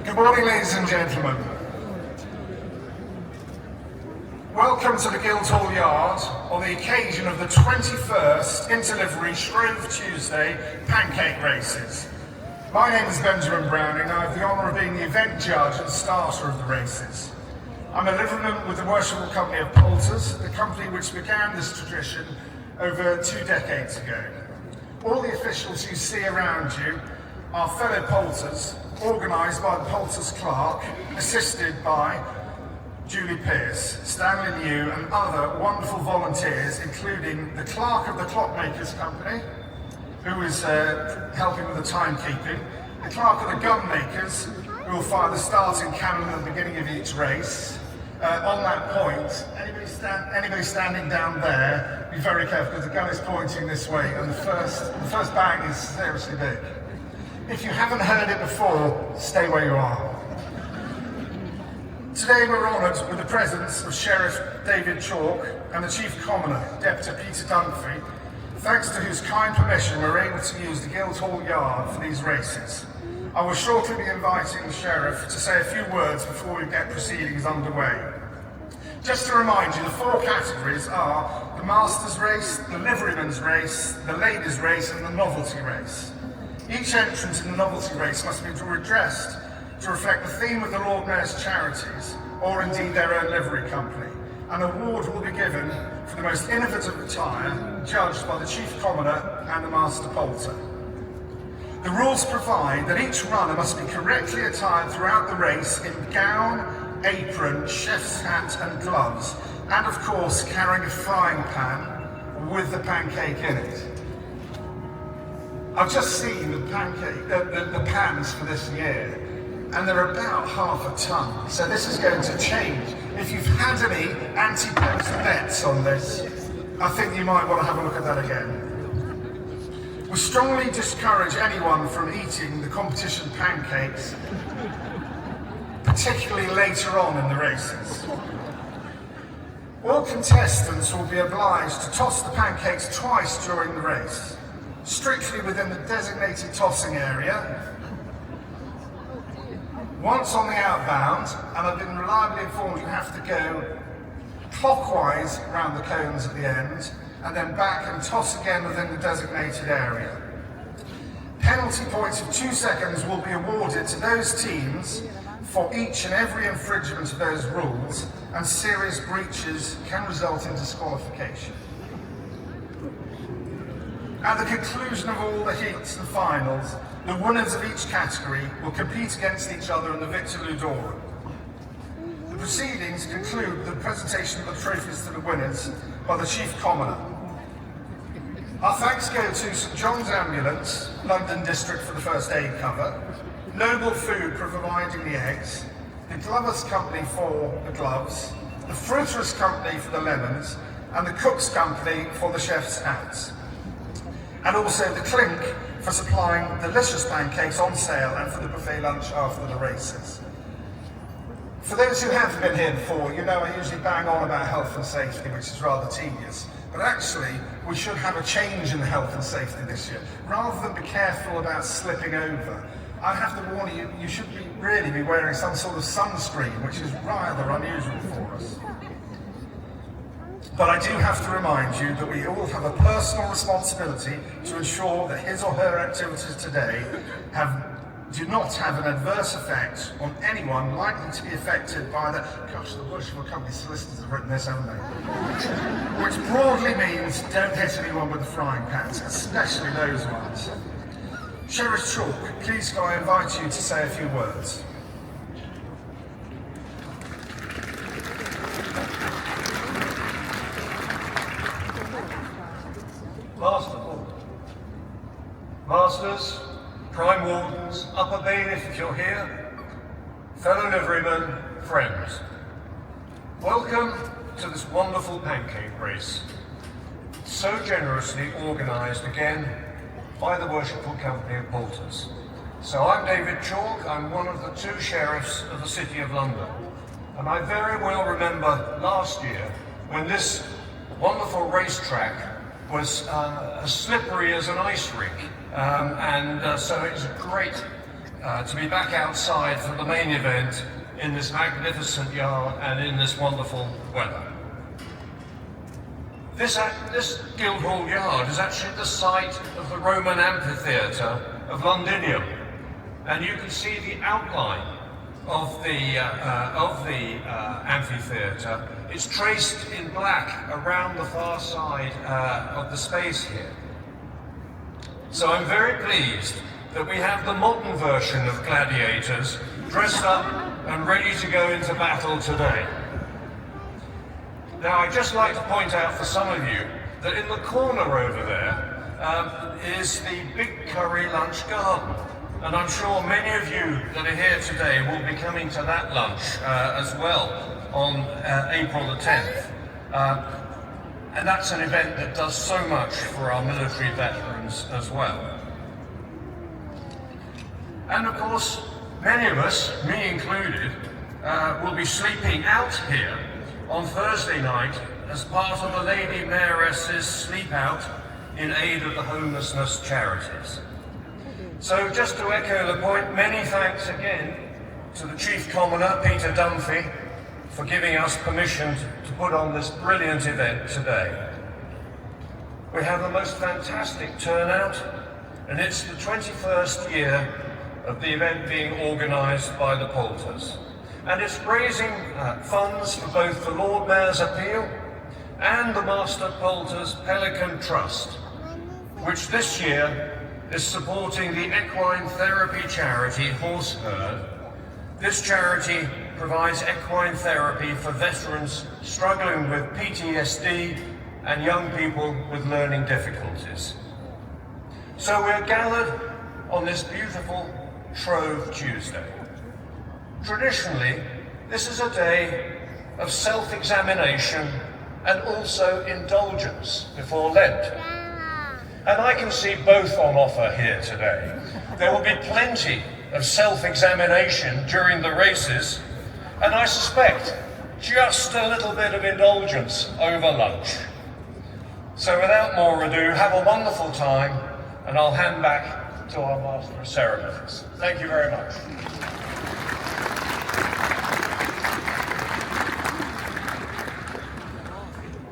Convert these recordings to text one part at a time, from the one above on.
Good morning, ladies and gentlemen. Welcome to the Guildhall Yard on the occasion of the 21st Inter-Livery Tuesday Pancake Races. My name is Benjamin Browning and I have the honour of being the event judge and starter of the races. I'm a liveryman with the worshipful company of Poulters, the company which began this tradition over 2 decades ago. All the officials you see around you are fellow Poulters, organised by the Poulters Clerk, assisted by Julie Pearce, Stanley New and other wonderful volunteers, including the Clerk of the Clockmakers Company, who is helping with the timekeeping, the Clerk of the Gunmakers, who will fire the starting cannon at the beginning of each race. On that point, anybody standing down there, be very careful because the gun is pointing this way and the first bang is seriously big. If you haven't heard it before, stay where you are. Today we're honoured with the presence of Sheriff David Chalk and the Chief Commoner, Deputy Peter Dunphy, thanks to whose kind permission we're able to use the Guildhall Yard for these races. I will shortly be inviting the Sheriff to say a few words before we get proceedings underway. Just to remind you, the 4 categories are the Masters Race, the Liveryman's Race, the Ladies Race and the Novelty Race. Each entrant in the Novelty Race must be redressed to reflect the theme of the Lord Mayor's charities, or indeed their own livery company. An award will be given for the most innovative attire, judged by the Chief Commoner and the Master Poulter. The rules provide that each runner must be correctly attired throughout the race in gown, apron, chef's hat and gloves, and of course carrying a frying pan with the pancake in it. I've just seen the pans for this year, and they're about half a ton, so this is going to change. If you've had any anti-post bets on this, I think you might want to have a look at that again. We strongly discourage anyone from eating the competition pancakes, particularly later on in the races. All contestants will be obliged to toss the pancakes twice during the race, strictly within the designated tossing area, once on the outbound, and I've been reliably informed you have to go clockwise around the cones at the end, and then back and toss again within the designated area. Penalty points of 2 seconds will be awarded to those teams for each and every infringement of those rules, and serious breaches can result in disqualification. At the conclusion of all the heats and finals, the winners of each category will compete against each other in the Victor Ludorum. The proceedings conclude with the presentation of the trophies to the winners by the Chief Commoner. Our thanks go to St John's Ambulance, London District for the first aid cover, Noble Food for providing the eggs, the Glovers Company for the gloves, the Fruiterers Company for the lemons, and the Cooks Company for the chef's hats. And also the Clink for supplying delicious pancakes on sale and for the buffet lunch after the races. For those who have been here before, you know I usually bang on about health and safety, which is rather tedious. But actually, we should have a change in the health and safety this year. Rather than be careful about slipping over, I have to warn you, you should really be wearing some sort of sunscreen, which is rather unusual for us. But I do have to remind you that we all have a personal responsibility to ensure that his or her activities today do not have an adverse effect on anyone likely to be affected by the, gosh, the worshipful company solicitors have written this, haven't they? Which broadly means don't hit anyone with the frying pans, especially those ones. Sheriff Chalk, please can I invite you to say a few words. Masters, Prime Wardens, Upper Bailiff if you're here, fellow liverymen, friends. Welcome to this wonderful pancake race, so generously organised again by the worshipful company of Poulters. So I'm David Chalk, I'm one of the 2 sheriffs of the City of London. And I very well remember last year when this wonderful racetrack was as slippery as an ice rink. So it's a to be back outside for the main event in this magnificent yard and in this wonderful weather. This Guildhall yard is actually the site of the Roman amphitheatre of Londinium, and you can see the outline of the amphitheatre. It's traced in black around the far side of the space here. So I'm very pleased that we have the modern version of gladiators dressed up and ready to go into battle today. Now, I'd just like to point out for some of you that in the corner over there is the Big Curry Lunch Garden. And I'm sure many of you that are here today will be coming to that lunch as well on April the 10th. And that's an event that does so much for our military veterans as well. And of course, many of us, me included, will be sleeping out here on Thursday night as part of the Lady Mayoress's Sleep Out in aid of the homelessness charities. So just to echo the point, many thanks again to the Chief Commoner, Peter Dunphy, for giving us permission to put on this brilliant event today. We have the most fantastic turnout, and it's the 21st year of the event being organised by the Poulters. And it's raising funds for both the Lord Mayor's Appeal and the Master Poulters Pelican Trust, which this year is supporting the equine therapy charity Horse Herd. This charity provides equine therapy for veterans struggling with PTSD and young people with learning difficulties. So we're gathered on this beautiful Shrove Tuesday. Traditionally, this is a day of self-examination and also indulgence before Lent. And I can see both on offer here today. There will be plenty of self-examination during the races, and I suspect just a little bit of indulgence over lunch. So without more ado, have a wonderful time, and I'll hand back to our Master of Ceremonies. Thank you very much.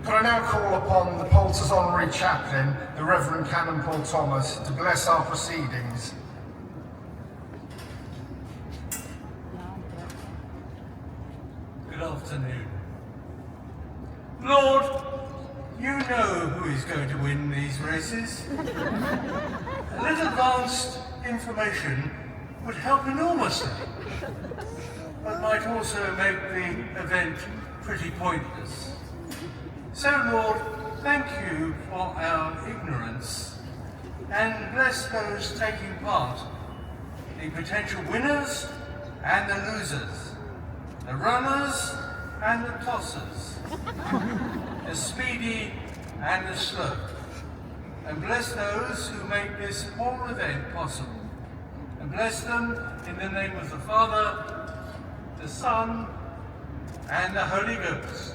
Could I now call upon the Poulters Honorary Chaplain, the Reverend Canon Paul Thomas, to bless our proceedings. Good afternoon. Lord, you know who is going to win these races. A little advanced information would help enormously, but might also make the event pretty pointless. So, Lord, thank you for our ignorance, and bless those taking part, the potential winners and the losers, the runners and the tossers, the speedy and the slow, and bless those who make this whole event possible, and bless them in the name of the Father, the Son, and the Holy Ghost.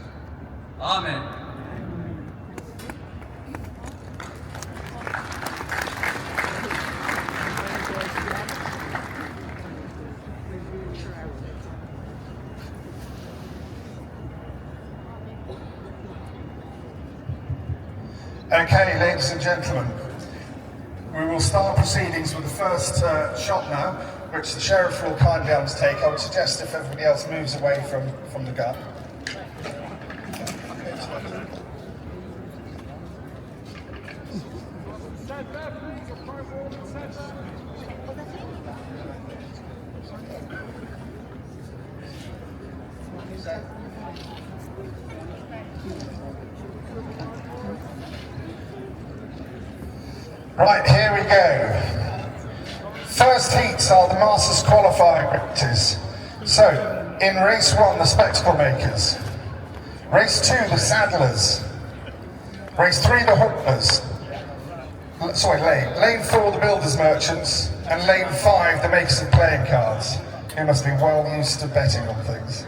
Amen. Okay, ladies and gentlemen, we will start proceedings with the first shot now, which the Sheriff will kindly undertake. I would suggest if everybody else moves away from the gun. Right, here we go. First heats are the Masters qualifying races. So, in race 1, the Spectacle Makers. Race 2, the Saddlers. Race 3, the Hooklers. Lane 4, the Builders Merchants. And lane 5, the Makers of Playing Cards. You must be well used to betting on things.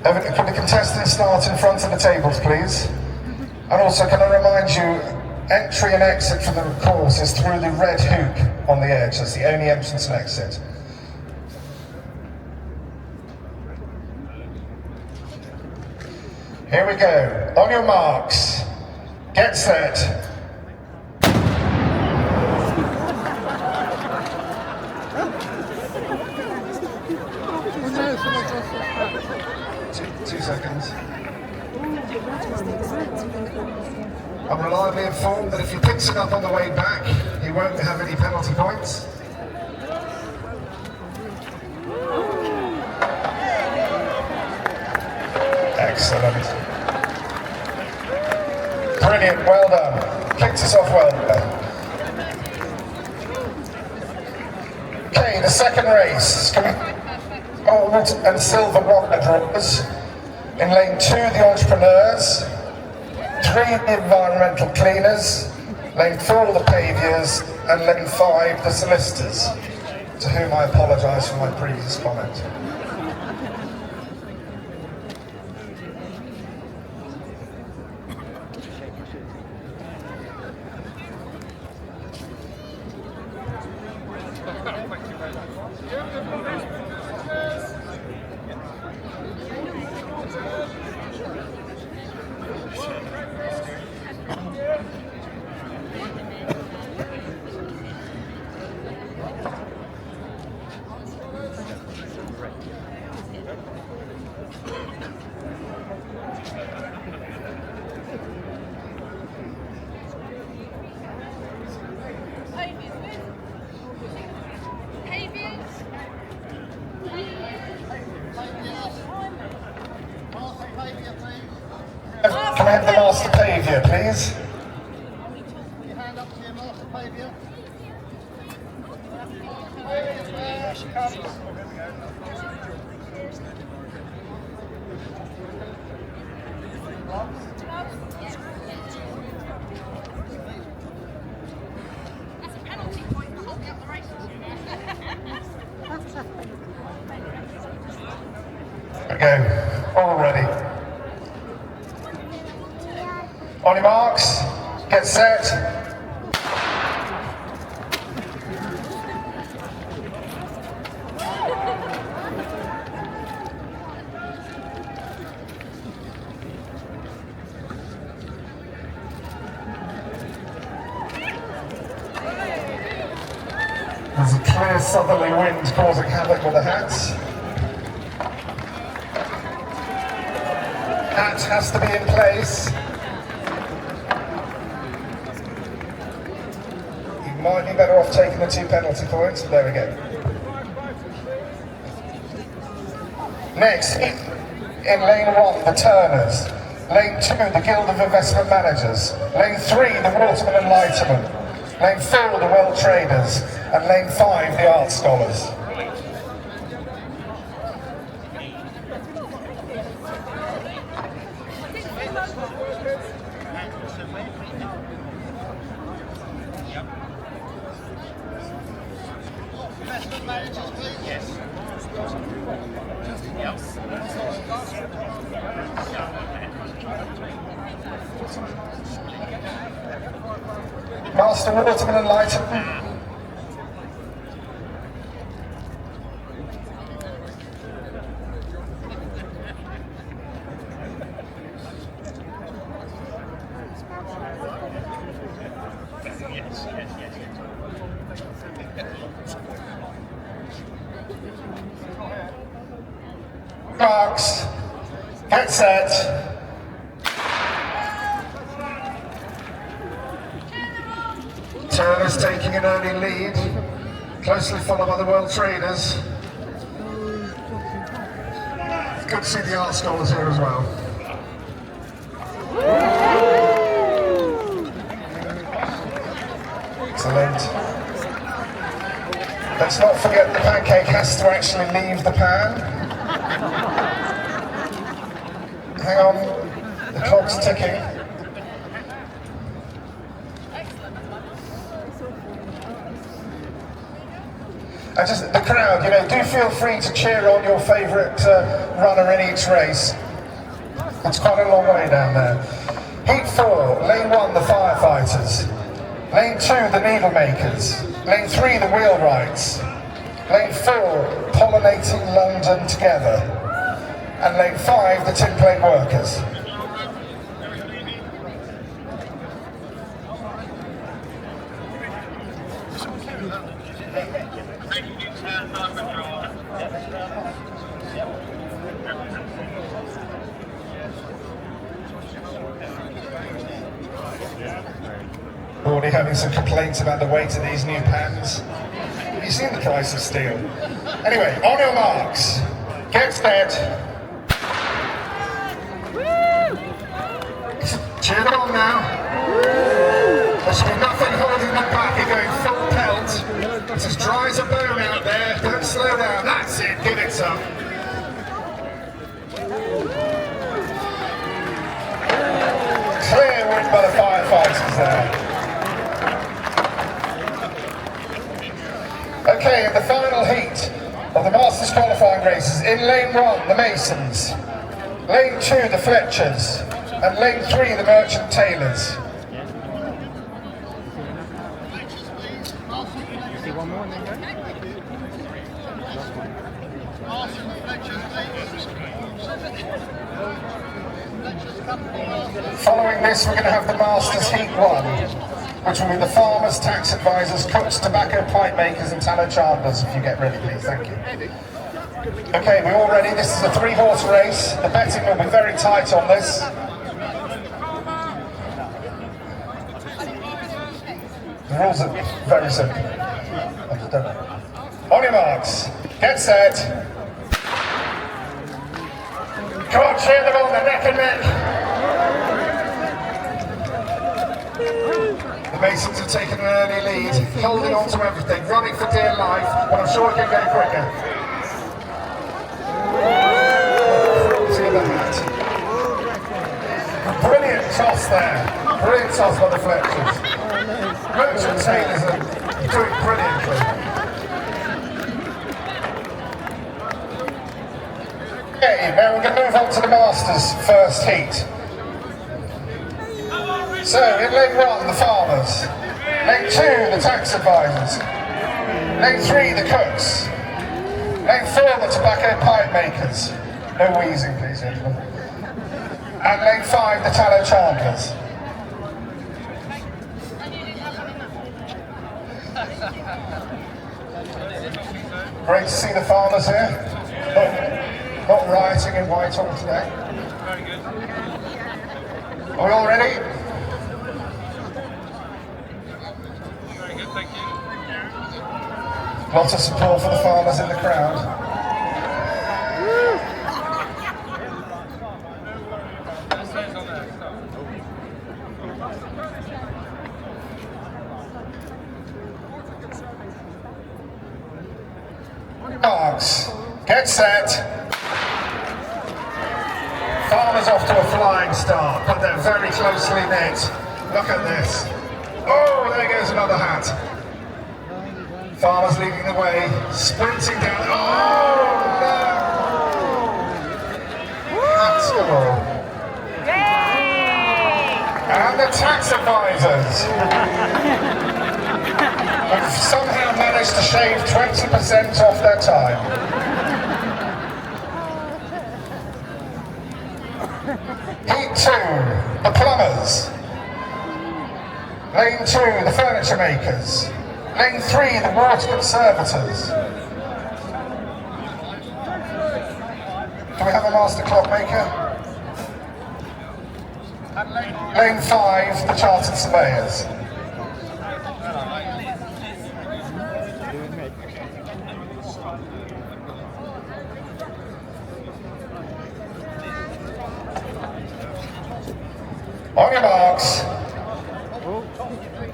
Could the contestants start in front of the tables, please? And also, can I remind you, entry and exit for the course is through the red hoop on the edge. That's the only entrance and exit. Here we go. On your marks, get set. Two seconds. I'm reliably informed that if he picks it up on the way back, he won't have any penalty points. Excellent. Brilliant, well done. Kicked us off well there. Okay, the second race. Gold and silver water drawers. In lane 2, the entrepreneurs. 3, the environmental cleaners. Lane 4, the paviors. And lane 5, the solicitors, to whom I apologise for my previous comment. Can I have the master pavior, please? Your hand up to your master pavior. There she comes. That's a penalty point for holding up the race. Okay, all ready. On your marks, get set. There's a clear southerly wind causing havoc with the hats. Hat has to be in place. You might be better off taking the 2 penalty points. There we go. Next, in lane 1, the turners. Lane 2, the Guild of Investment Managers. Lane 3, the Waterman and Lighterman. Lane 4, the Well Traders. And lane 5, the Art Scholars. Investment managers, please. Yes. Master Waterman and Lighterman. Marks, get set. Turners taking an early lead, closely followed by the World Traders. Good to see the Art Scholars here as well. Excellent. Let's not forget the pancake has to actually leave the pan. Hang on, the clock's ticking. And just the crowd crowd, do feel free to cheer on your favourite runner in each race. It's quite a long way down there. Heat 4, lane 1, the firefighters. Lane 2, the needle makers. Lane 3, the wheelwrights. Lane 4, pollinating London together. And lane 5, the tin plate workers. Already having some complaints about the weight of these new pans. Have you seen the price of steel? Anyway, on your marks, get set. Cheer them on now. There should be nothing holding them back. You're going full pelt. It's as dry as a bone out there. Don't slow down. That's it. Give it some. Clear win by the firefighters there. Okay, in the final heat of the Masters qualifying races, in lane 1, the Masons, lane 2, the Fletchers, and lane 3, the Merchant Tailors. Following this, we're going to have the Masters Heat 1. Which will be the farmers, tax advisors, cooks, tobacco pipe makers and tallow chandlers. If you get ready, please. Thank you. Okay, we're all ready. This is a 3-horse race. The betting will be very tight on this. The rules are very simple. I just don't know. On your marks, get set. Come on, cheer them on, they're neck and neck. The Masons have taken an early lead, holding on to everything, running for dear life, but I'm sure it can go quicker. Brilliant toss there. Brilliant toss by the Fletchers. Merchant Tailors are doing brilliantly. Okay, now we're going to move on to the Masters first heat. So, in lane 1, the farmers. Lane 2, the tax advisors. Lane 3, the cooks. Lane 4, the tobacco pipe makers. No wheezing, please, gentlemen. And lane 5, the tallow chandlers. Great to see the farmers here. Not rioting in Whitehall today. Are we all ready? Lots of support for the farmers in the crowd. Marks, get set. Farmers off to a flying start, but they're very closely knit. Look at this. Oh, there goes another hat. Farmers leading the way, sprinting down. Oh no! Hats galore. And the tax advisors have somehow managed to shave 20% off their time. Heat 2, the plumbers. Lane 2, the furniture makers. Lane 3, the water conservators. Do we have a master clockmaker? Lane 5, the chartered surveyors. On your marks,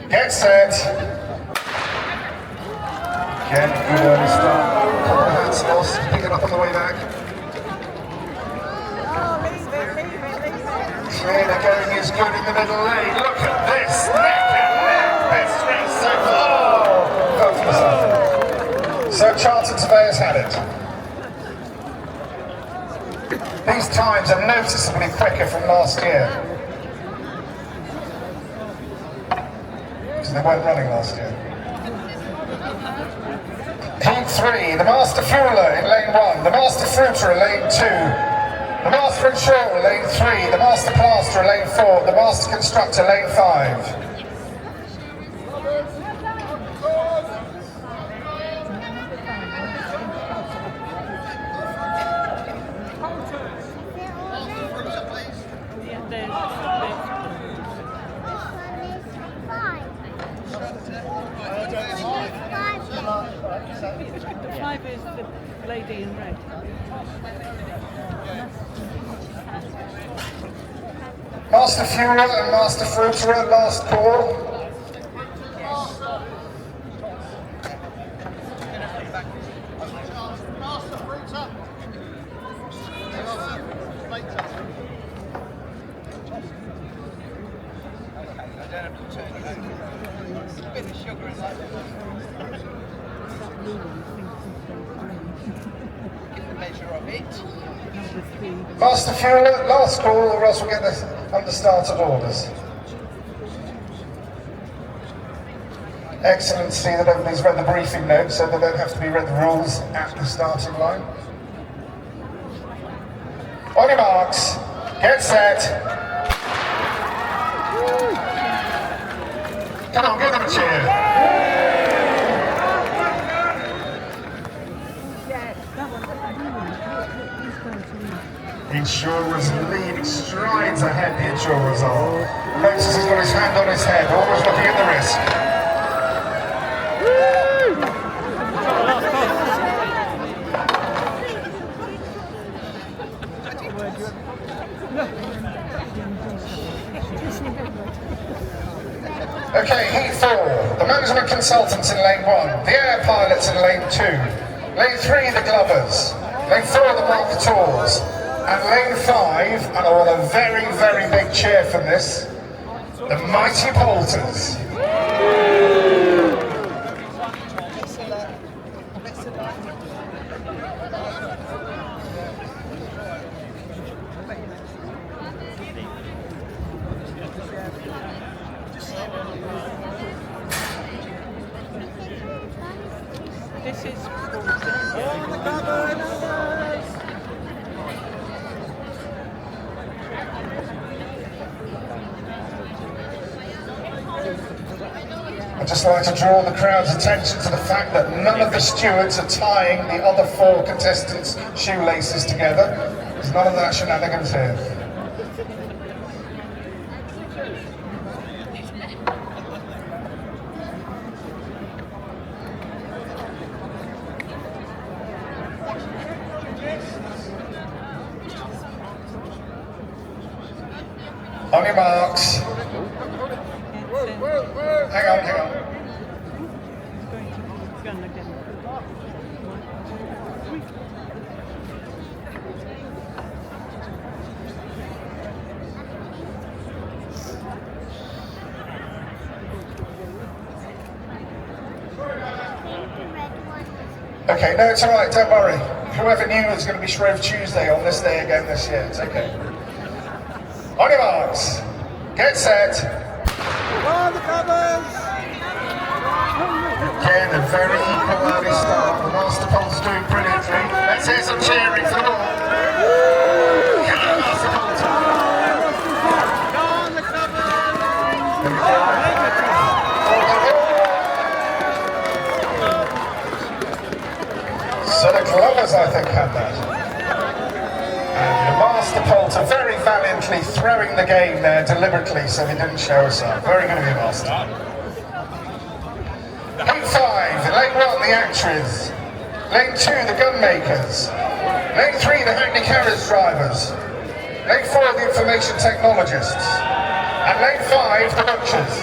get set. Again, good early start. Couple of hands lost, pick it up on the way back. Clear, the going is good in the middle lane. Look at this, neck and neck, best race so far. So chartered surveyors had it. These times are noticeably quicker from last year. Because they weren't running last year. Heat 3, the Master Fueler in lane 1, the Master Fruiter in lane 2, the Master Insurer lane 3, the Master Plasterer lane 4, the Master Constructor lane 5. The 5 is the lady in red. Master Fueler and Master Fruiterer, last call. Master Fruiter. Master Fueler, last call, or else we'll get this under started orders. Excellent to see that everybody's read the briefing notes so they don't have to be read the rules at the starting line. On your marks, get set. Come on, give them a cheer. Insurers lead strides ahead, the insurers are. Notice he's got his hand on his head, always looking at the risk. Okay, Heat 4, the management consultants in lane 1, the air pilots in lane 2, lane 3 the glovers, lane 4 the marketeurs, and lane 5, and I want a very, very big cheer from this, the mighty Poulters. This is I'd just like to draw the crowd's attention to the fact that none of the stewards are tying the other 4 contestants' shoelaces together. There's none of that shenanigans here. On your marks. Hang on, hang on. going to be gun again. Okay, no, it's all right, don't worry. Whoever knew it was going to be Shrove Tuesday on this day again this year, it's okay. On your marks, get set. On the covers! Again, a very equal early start. The Master Poulter's doing brilliantly. Let's hear some cheering for them all. Come on, Master Poulter. On the covers! There we go. So the Glovers, I think, had that. And the Master Poulter very valiantly throwing the game there deliberately so he didn't show us up. Very good of you, Master. Lane 5, lane 1, the Actuaries. Lane 2, the Gunmakers. Lane 3, the Hackney Carriage Drivers. Lane 4, the Information Technologists. And lane 5, the Butchers.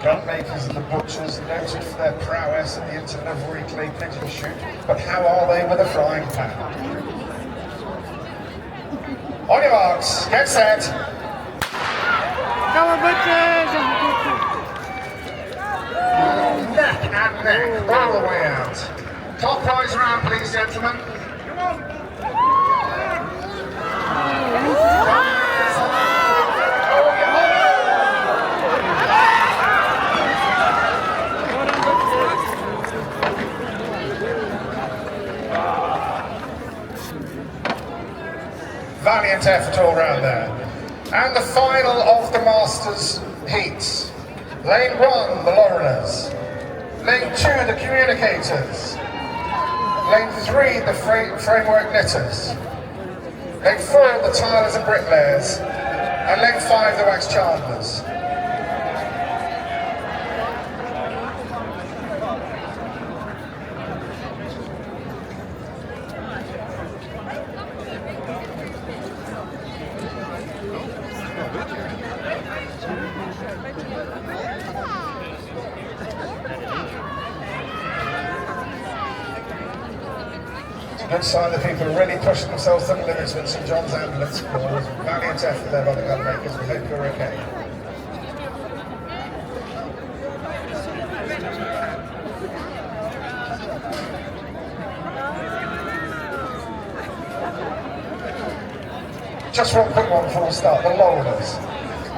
Gun makers and the butchers noted for their prowess at the Inter-Livery clay pigeon shoot, but how are they with a frying pan? On your marks, get set. Come on, butchers! Neck and neck, all the way out. Top prize round, please, gentlemen. Come on. Valiant effort all round there. And the final of the Masters heats. Lane 1, the Laureners. Lane 2, the Communicators. Lane 3, the Framework Knitters. Lane 4, the Tilers and Bricklayers. And Lane 5, the Wax Chandlers. Good sign that people are really pushing themselves to the limits with St John's ambulance calls. Valiant effort there by the gun makers. We hope you're okay. Just one quick one before we start, the Laureners.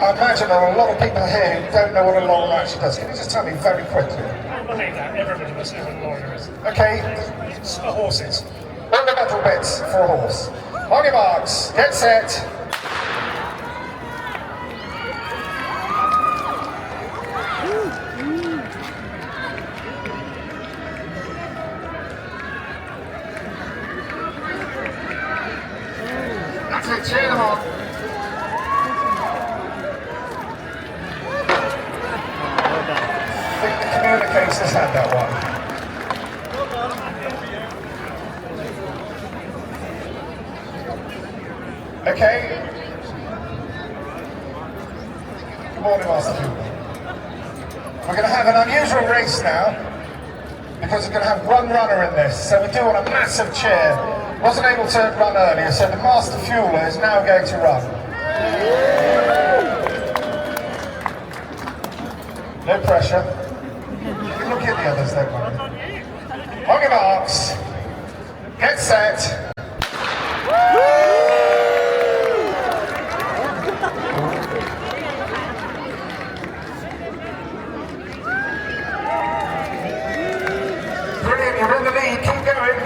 I imagine there are a lot of people here who don't know what a Lauren actually does. Can you just tell me very quickly? I believe that everybody must know what a lawyer is. Okay, It's for horses. all the metal bits for a horse. On your marks, get set. That's it, cheer them on. I think the Communicators had that one. Okay. Good morning, Master Fuel. We're going to have an unusual race now because we're going to have one runner in this. So we do on a massive chair. Wasn't able to run earlier, so the Master Fueler is now going to run. No pressure. You can look at the others, don't worry. On your marks. Get set. Brilliant, you're in the lead, keep going.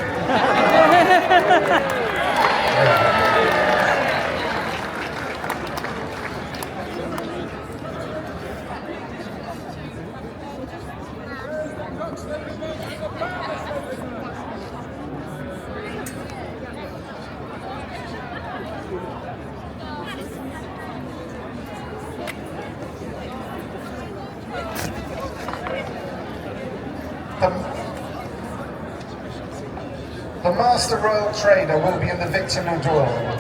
The Master Royal Trader will be in the victim drawing.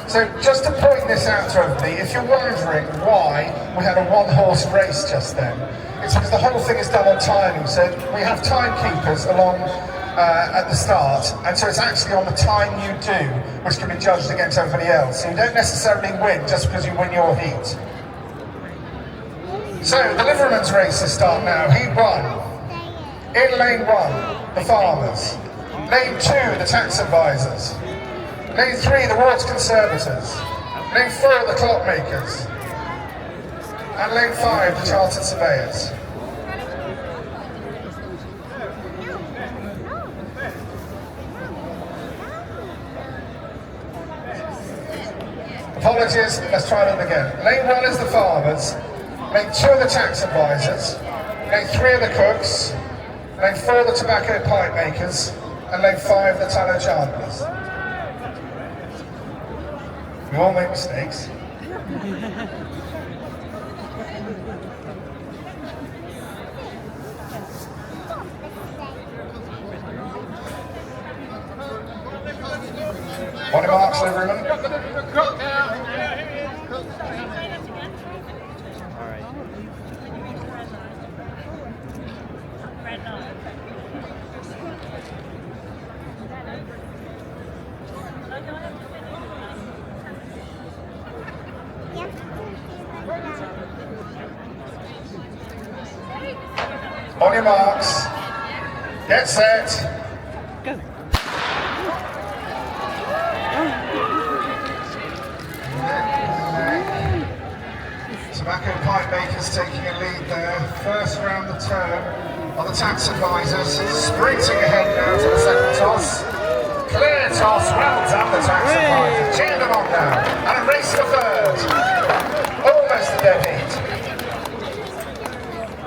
So just to point this out to everybody, if you're wondering why we had a one-horse race just then, it's because the whole thing is done on timing. So we have timekeepers along at the start, and so it's actually on the time you do, which can be judged against everybody else. So you don't necessarily win just because you win your heat. So the Liveryman's races start now. Heat 1. In lane 1, the farmers. Lane 2, the tax advisors. Lane 3, the wards conservators. Lane 4, the clockmakers. And lane 5, the chartered surveyors. Apologies, let's try that again. Lane 1 is the farmers. Lane 2 are the tax advisors. Lane 3 are the cooks. Lane 4 the tobacco pipe makers. And lane 5 the tallow chandlers. We all make mistakes. On your marks, liveryman. On your marks, get set. Go. Tobacco pipe makers taking a lead there. First round the turn are the tax advisors. Sprinting ahead now to the second toss. Clear toss, well done the tax advisors. Cheer them on now. And a race for third. Almost a dead heat.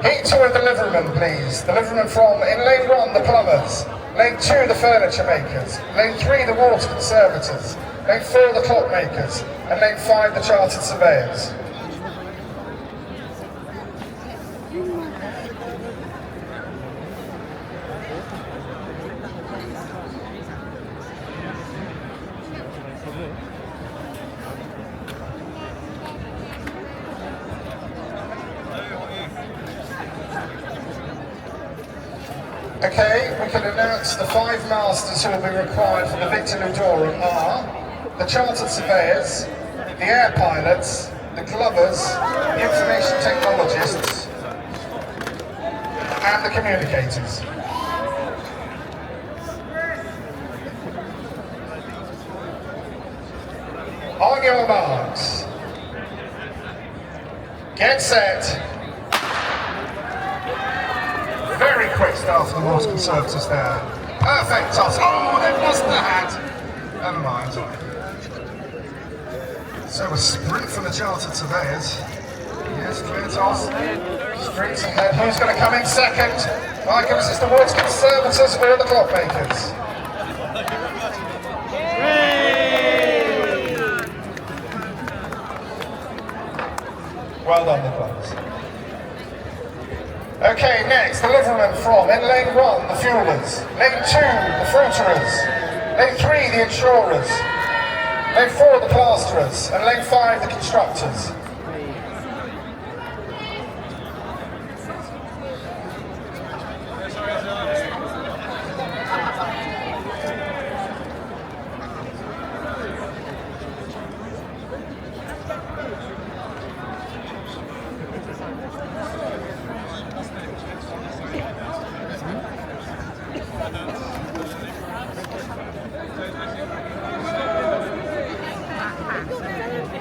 Heat 2 of the liverymen, please. The liverymen from, in lane 1, the plumbers. Lane 2, the furniture makers. Lane 3, the water conservators. Lane 4, the clockmakers. And lane 5, the chartered surveyors. Okay, we can announce the 5 masters who will be required for the Victor Ludorum are the chartered surveyors, the air pilots, the glovers, the information technologists, and the communicators. On your marks, get set. Very quick start for the Water Conservators there. Perfect toss. Oh, they've lost the hat. Never mind. So a sprint from the chartered surveyors. Yes, clear toss. Streets ahead. Who's going to come in second? My goodness, it's the Water Conservators or the clockmakers. Well done, the clubs. Okay, next, the liverymen from, in lane 1, the fuelers, lane 2, the fruiterers, lane 3, the insurers, lane 4, the plasterers, and lane 5, the constructors.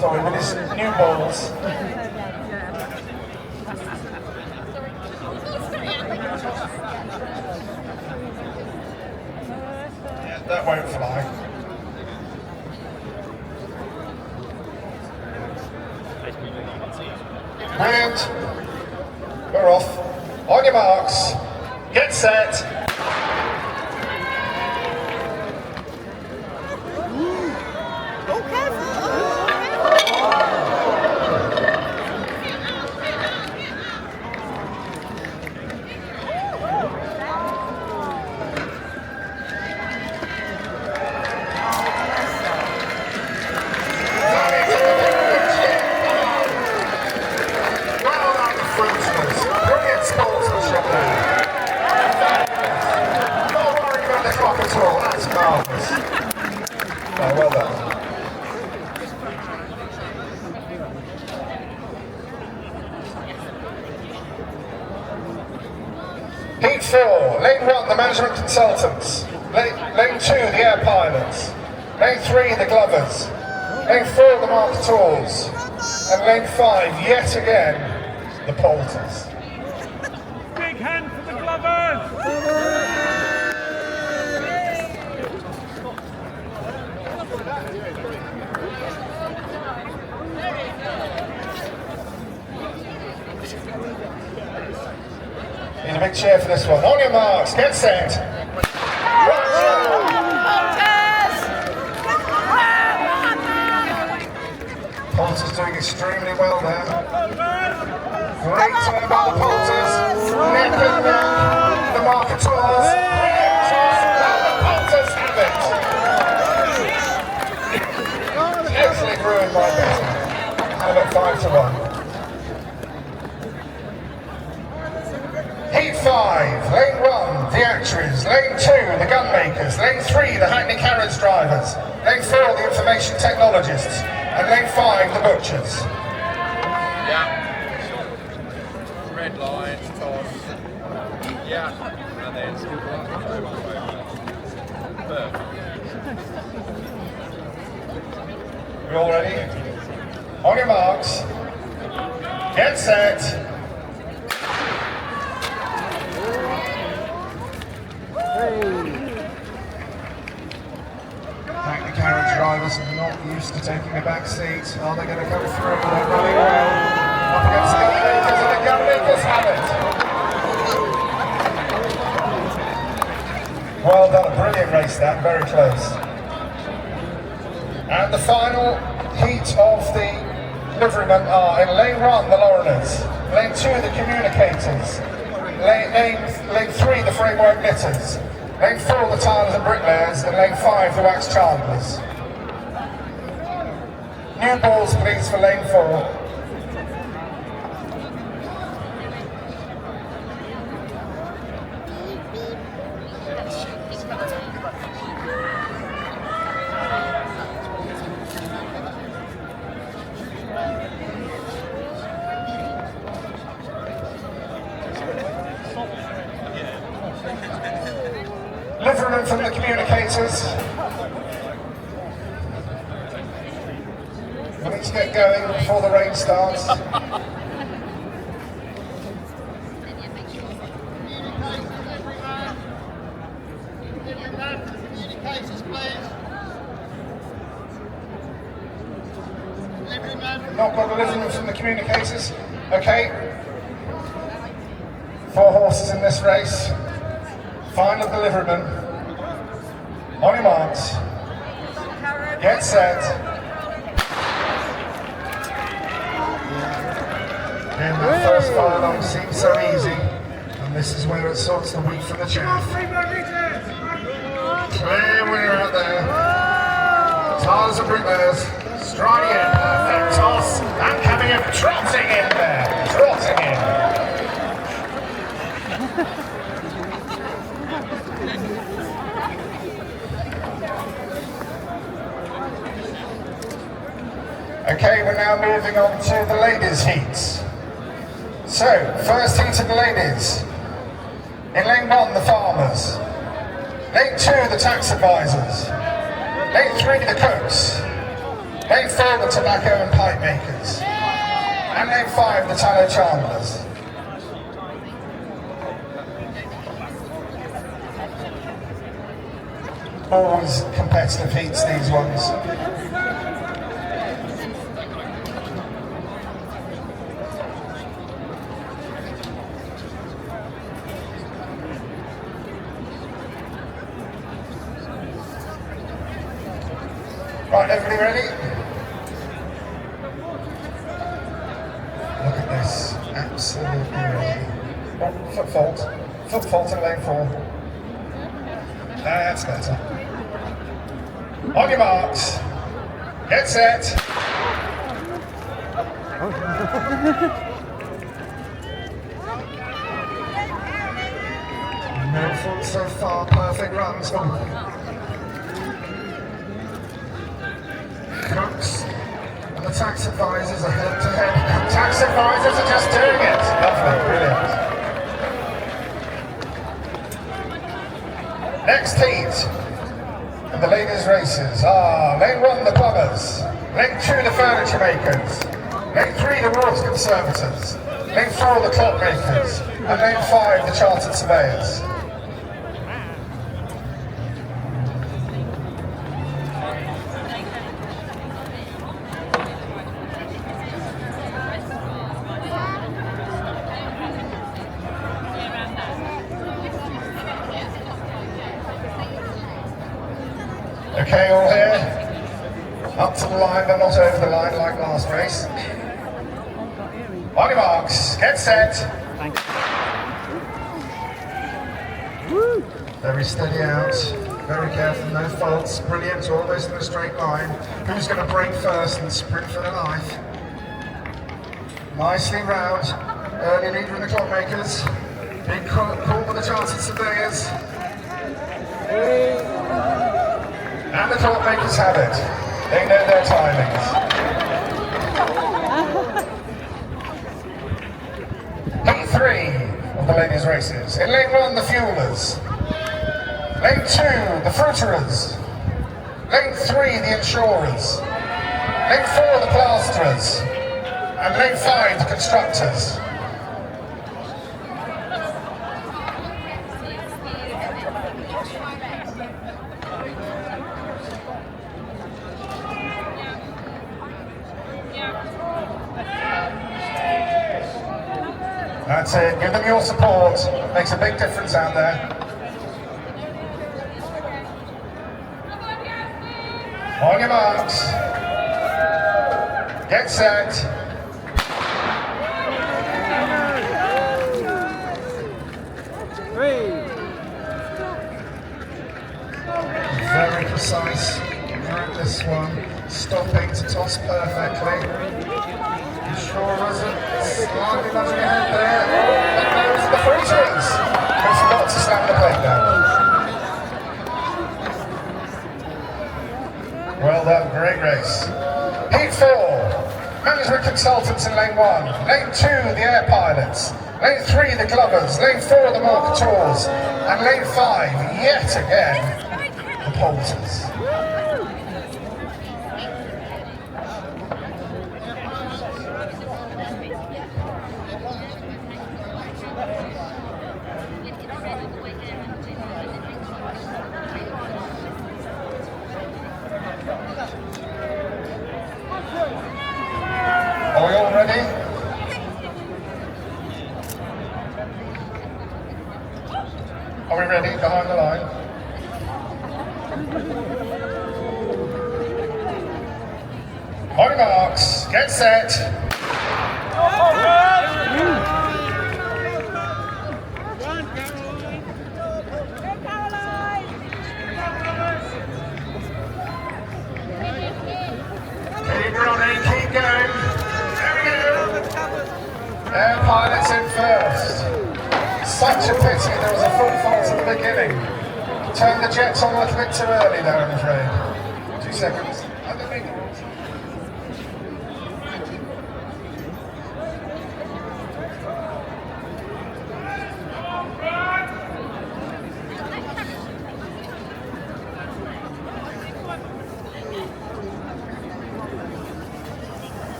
Sorry, with his new balls. Yeah, that won't fly. Brilliant. We're off. On your marks. Get set. That's marvellous. Oh, well done. Heat 4, lane 1, the management consultants. Lane 2, the air pilots. Lane 3, the glovers. Lane 4, the marketors. And lane 5, yet again, the poulters. Big hand for the glovers! Need a big cheer for this one. On your marks, get set. Poulters doing extremely well there. Great turn by the Poulters. Neck and neck, the marketors. The Poulters have it. better one. Heat 5, lane 1, the actuaries, lane 2, the gun makers, lane 3, the Hackney carriage drivers, lane 4, the information technologists, and lane 5, the butchers. Yeah. Red line, toss. Yeah. And then perfect. We all ready? On your marks. Get set. Hackney carriage drivers are not used to taking a back seat. Are they going to come through? They're running well. Up against the gun makers, and the gun makers have it. Well done, a brilliant race that, very close. And the final heat of the liverymen are in lane 1, the Laureners, lane 2, the communicators, lane 3, the framework knitters, lane 4, the tilers and bricklayers, and lane 5, the wax chandlers. New balls please for lane 4. Liverymen from the communicators. We need to get going before the rain starts. Communicators, please. Not got the liverymen from the communicators. Okay. 4 horses in this race. Final deliveryman. On your marks. Get set. And the first furlong seems so easy. And this is where it sorts the wheat from the chaff. Clear winner out there. Tilers and bricklayers. Striding in. Perfect toss. And coming in. Trotting in there. Trotting in. Okay, we're now moving on to the ladies' heats. So, first heat of the ladies. In lane 1, the farmers. Lane 2, the tax advisors. Lane 3, the cooks. Lane 4, the tobacco and pipe makers. And lane 5, the tallow chandlers. Always competitive heats, these ones. Right, everybody ready? Look at this, absolutely ready. Oh, foot fault in lane 4. That's better. On your marks, get set. No fault so far, perfect runs. Cooks and the tax advisors are head to head. Tax advisors are just doing it. Lovely, brilliant. Next heat of the ladies' races are lane 1, the plumbers, lane 2, the furniture makers, lane 3, the wards conservators, lane 4, the clock makers, and lane 5, the chartered surveyors. Okay, all here? Up to the line, but not over the line like last race. On your marks, get set. Very steady out, very careful, no faults, brilliant, almost in a straight line. Who's going to break first and sprint for their life? Nicely round. Early leader in the clockmakers. Big call for the chartered surveyors. And the clockmakers have it. They know their timings. Heat 3 of the ladies' races. In lane 1, the fuelers. Lane 2, the fruiterers. Lane 3, the insurers. Lane 4, the plasterers. And lane 5, the constructors. That's it, give them your support, makes a big difference out there. On your marks, get set. Very precise around this one, stopping to toss perfectly. Insurers are slightly nudging ahead there. And there's the fruiterers. Who's got to slam the plate down. Well done, great race. Heat 4, management consultants in lane 1. Lane 2, the air pilots. Lane 3, the glovers. Lane 4, the marketeurs. And lane 5, yet again, the polters. Are we all ready? Are we ready behind the line? On your marks, get set. Keep running, keep going. There we go. Air pilots in first. Such a pity there was a full fault at the beginning. Turned the jets on a little bit too early there, I'm afraid. 2 seconds. Underneath.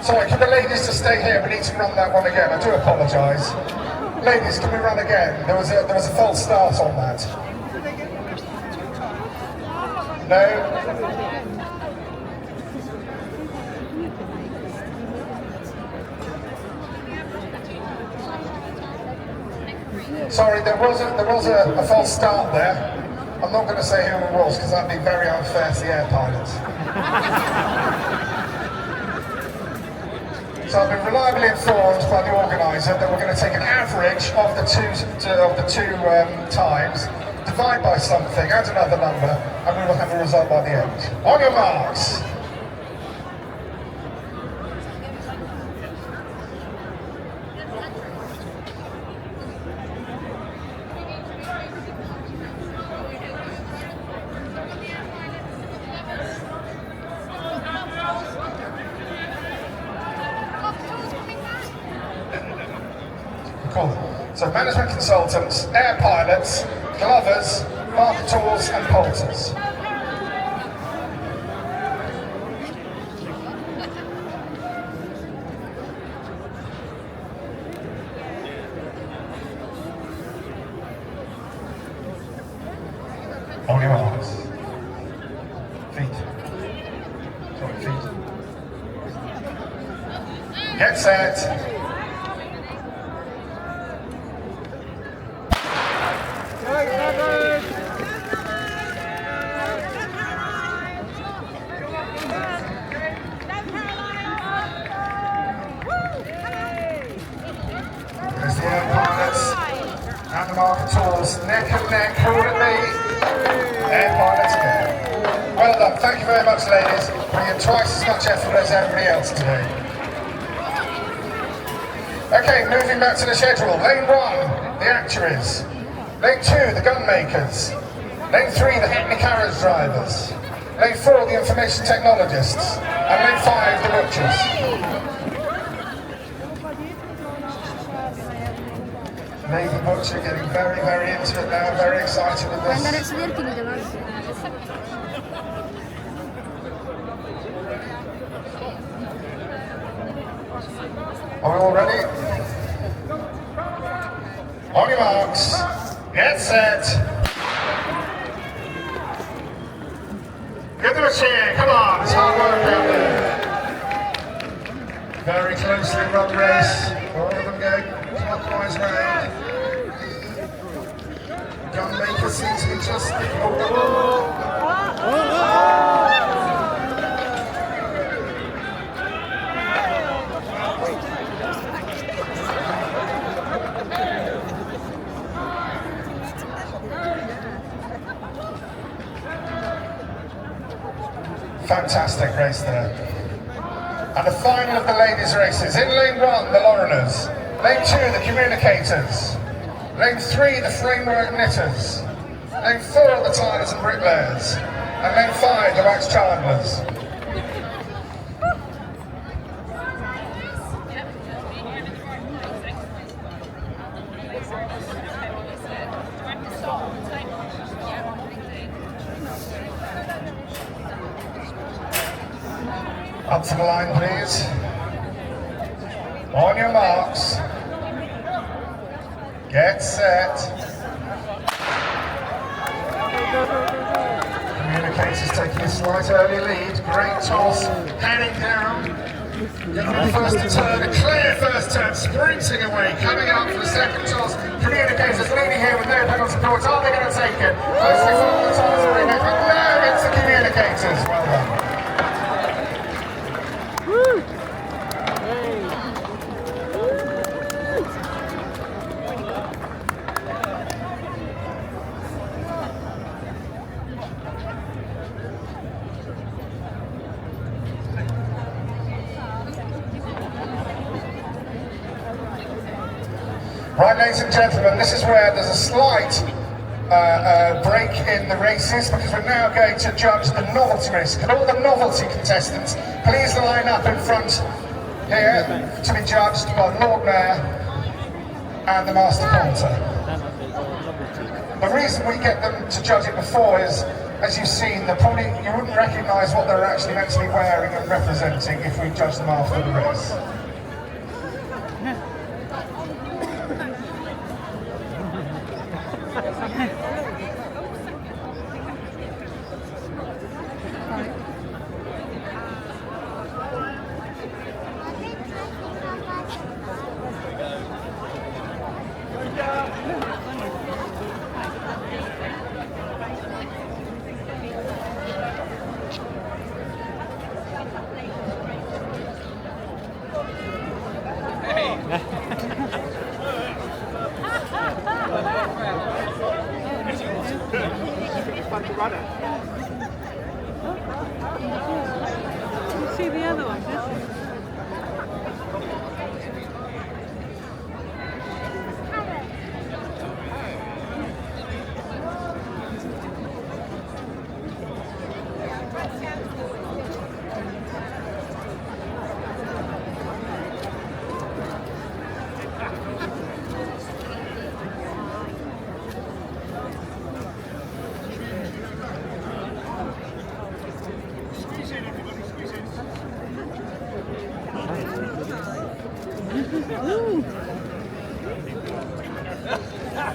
Sorry, can the ladies just stay here? We need to run that one again. I do apologise. Ladies, can we run again? There was a false start on that. No? Sorry, there was a false start there. I'm not going to say who it was because that'd be very unfair to the air pilots. So I've been reliably informed by the organiser that we're going to take an average of the two times, divide by something, add another number, and we will have a result by the end. On your marks. Cool. So management consultants, air pilots, glovers, marketeurs and polters. On your marks. Feet. Sorry, feet. Get set. There's the air pilots and the marketeurs, neck and neck, who would it be? Air pilots again. Well Well done. Thank you very much, ladies. Putting in twice as much effort as everybody else today. Okay, moving back to the schedule. Lane 1, the actuaries. Lane 2, the gun makers. Lane 3, the Hackney carriage drivers. Lane 4, the information technologists. And lane 5, the butchers. Lady Butcher getting very, very into it now, very excited with this. Are we all ready? On your marks, get set. Give them a cheer, come on, it's hard work out there. Very closely run race, all of them going clockwise round. Gun makers seem to be just... Fantastic race there. And the final of the ladies' races. In lane 1, the Laureners. Lane 2, the communicators. Lane 3, the framework knitters. Lane 4, the tilers and bricklayers. And lane 5, the wax chandlers. Up to the line, please. On your marks. Get set. Communicators taking a slight early lead. Great toss. Heading down. Getting the first turn. A clear first turn. Sprinting away. Coming up for the second toss. Communicators leading here with no penalty points. Are they going to take it? Closely following the toss. But no, it's the communicators. Well done. Right, ladies and gentlemen, this is where there's a slight break in the races because we're now going to judge the novelty race. Can all the novelty contestants please line up in front here to be judged by the Lord Mayor and the Master Porter. The reason we get them to judge it before is, as you've seen, you wouldn't recognise what they're actually meant to be wearing and representing if we judge them after the race. See the other one,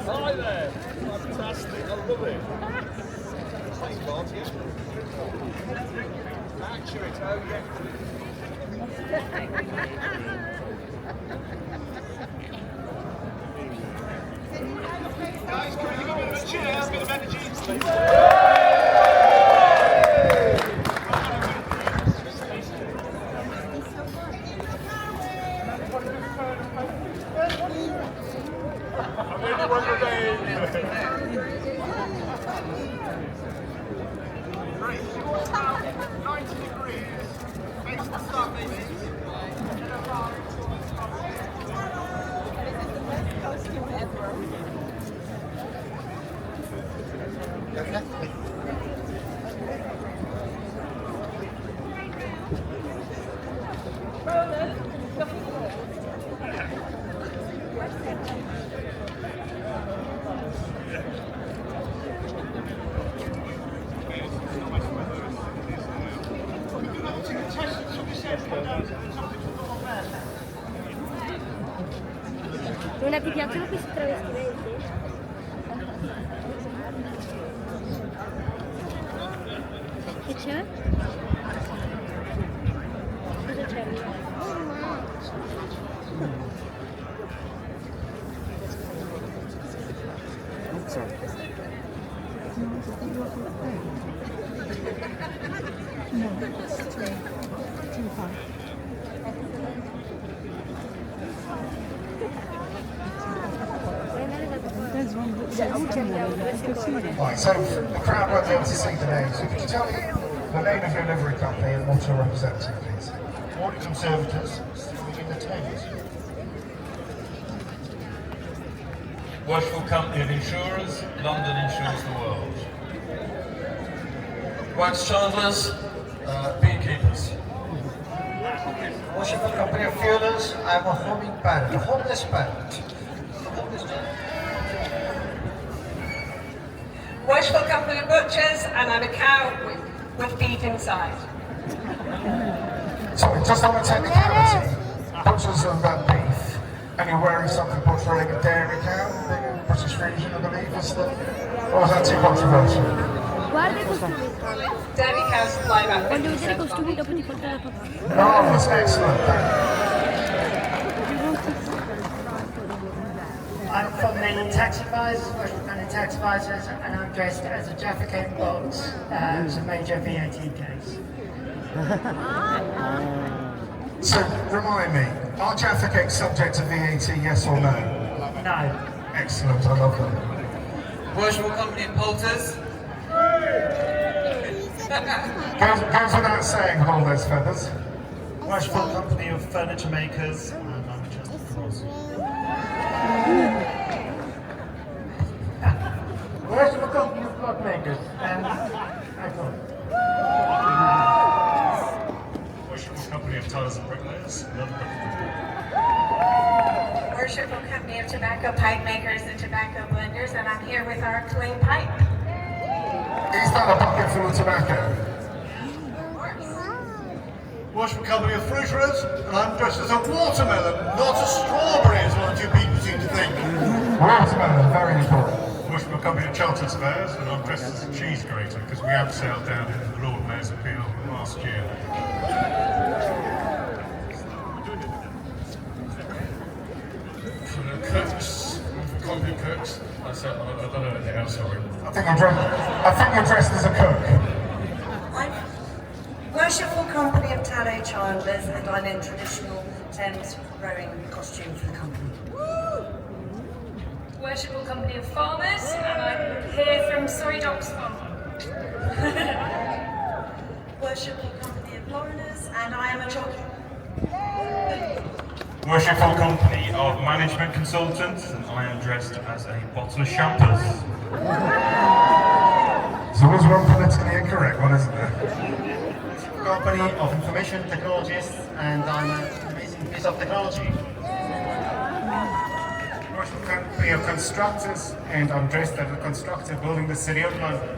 Hi there! Fantastic, I love it. Thanks, Marty. Actually, oh yeah. Guys, can you give me a bit of a cheer? A bit of energy. Right. Non ti piacciono questi travestimenti? Che c'è? Cosa c'è? Right, so the crowd won't be able to see the names. So could you tell me the name of your livery company and what you're representing, please? All the Conservatives still in the Thames. Worshipful Company of Insurers, London insures the world. Wax Chandlers, Beekeepers. Worshipful Company of Fuelers, I'm a homing band, a homeless band. Worshipful Company of Butchers, and I'm a cow with beef inside. Sorry, just on a technicality, butchers of beef, and you're wearing something portraying a dairy cow, being a British region, I believe, is the... Or is that too controversial? Guarda i costumi. Dairy cows supply about Voglio 50% vedere i costumi dopo ti porto la papà. No, that's excellent, thank I'm from Mainland Tax Advisors, Worshipful Company Tax Advisors, and I'm dressed as a Jaffa Cake box as a major VAT case. So, remind me, are Jaffa cakes subject to VAT, yes or no? No. Excellent, I love them. Worshipful Company of Poulters. Goes without saying, hold those feathers. Worshipful Company of Furniture Makers, and I'm just Worshipful Company of Clockmakers, and Worshipful Company of Tillers and Bricklayers, London. Worshipful Company of Tobacco Pipe Makers and Tobacco Blenders, and I'm here with our clay pipe. Is that a bucket full of tobacco? Of course. Worshipful Company of Fruiterers, and I'm dressed as a watermelon, not a strawberry, as one or two people seem to think. Watermelon, very important. Worshipful Company of Charlton Surveyors, and I'm dressed as a cheese grater because we abseiled down in the Lord Mayor's appeal last year. For the cooks, Company Cooks, I don't know anything else, sorry. I think you're dressed as a cook. I'm Worshipful Company of Tallow Chandlers, and I'm in traditional Thames rowing costume for the company. Worshipful Company of Farmers, and I'm here from Surrey Docks Farm. Worshipful Company of Foreigners, and I am a jockey. Worshipful Company of Management Consultants, and I am dressed as a bottle of champers. There's always one politically incorrect one, isn't there? Company of Information Technologists, and I'm an amazing piece of technology. Worshipful Company of Constructors, and I'm dressed as a constructor building the city of London.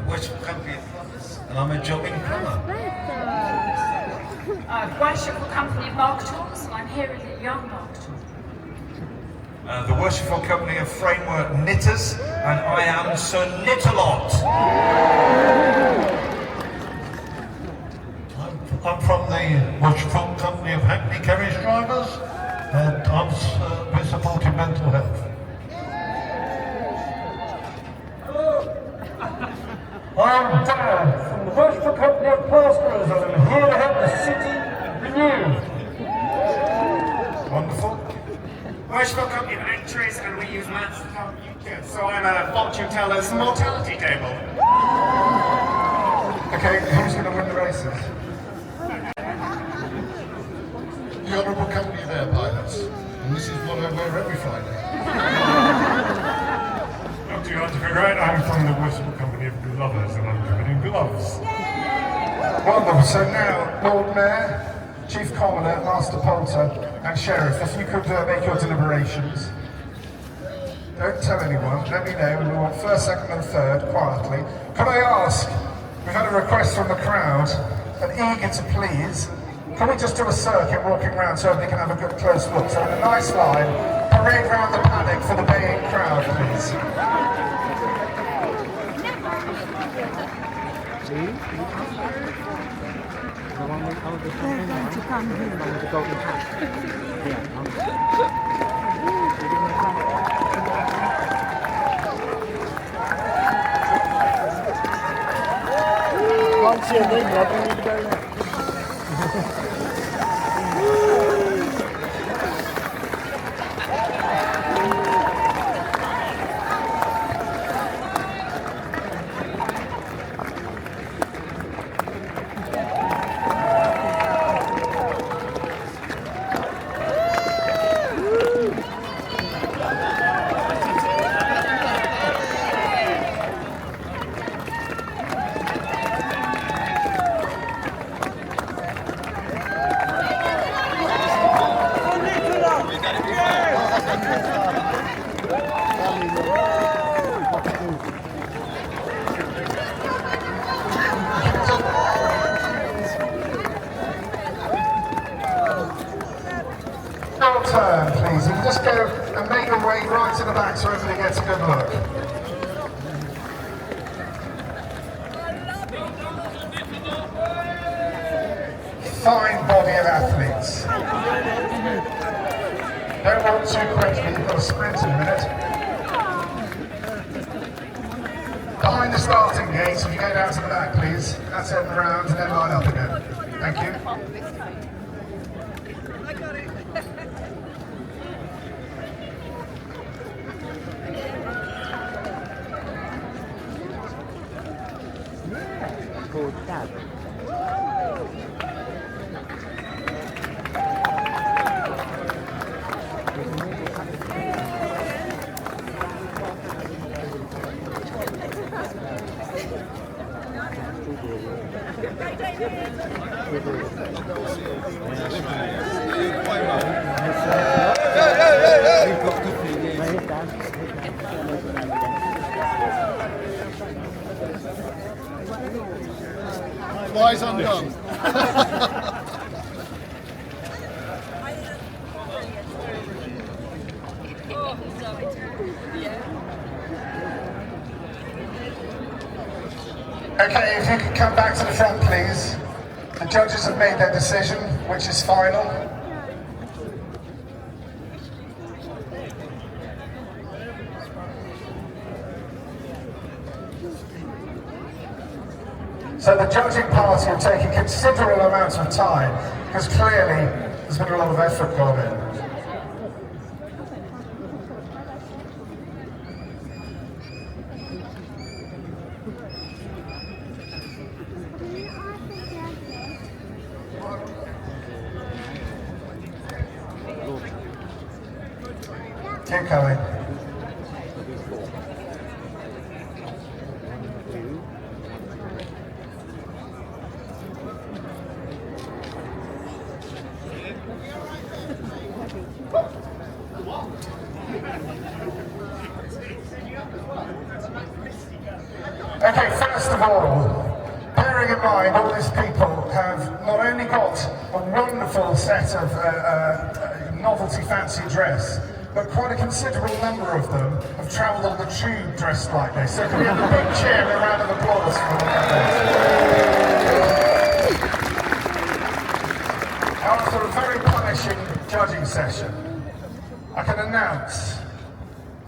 Worshipful Company of Plumbers, and I'm a jobbing plumber. Worshipful Company of Marketers, and I'm here as a young marketer. The Worshipful Company of Framework Knitters, and I am Sir Knit-a-Lot. I'm from the Worshipful Company of Hackney Carriage Drivers, and we're supporting mental health. I'm Dan from the Worshipful Company of Plasterers, and I'm here to help the city renew. Wonderful. Worshipful Company of Actuaries, and we use maths to help you kids. So I'm a fortune teller's mortality table. Okay, who's going to win the races? the Honourable Company of Air Pilots, and this is what I wear every Friday. Not too hard to figure out. I'm from the Worshipful Company of Glovers, and I'm covered in gloves. Wonderful. So now, Lord Mayor, Chief Commoner, Master Poulter, and Sheriff, if you could make your deliberations. Don't tell anyone, let me know. We want first, second and third, quietly. Could I ask, we've had a request from the crowd, and eager to please, can we just do a circuit walking around so everybody can have a good close look? So in a nice line, parade round the paddock for the baying crowd, please. They're going to come Once you're in, you're going to go there. Turn, please. You can just go and make your way right to the back so everybody gets a good look. Fine body of athletes. Don't walk too quickly, you've got a sprint in a minute. Behind the starting gate, if you go down to the back, please. That's it around and then line up again. Thank you. Wise undone. Okay, if you could come back to the front, please. The judges have made their decision, which is final. So the judging party have taken considerable amounts of time, because clearly there's been a lot of effort gone in. Keep coming. Okay, first of all, bearing in mind all these people have not only got a wonderful set of novelty fancy dress, but quite a considerable number of them have travelled on the tube dressed like this. So can we have a big cheer and a round of applause for them? After a very punishing judging session, I can announce,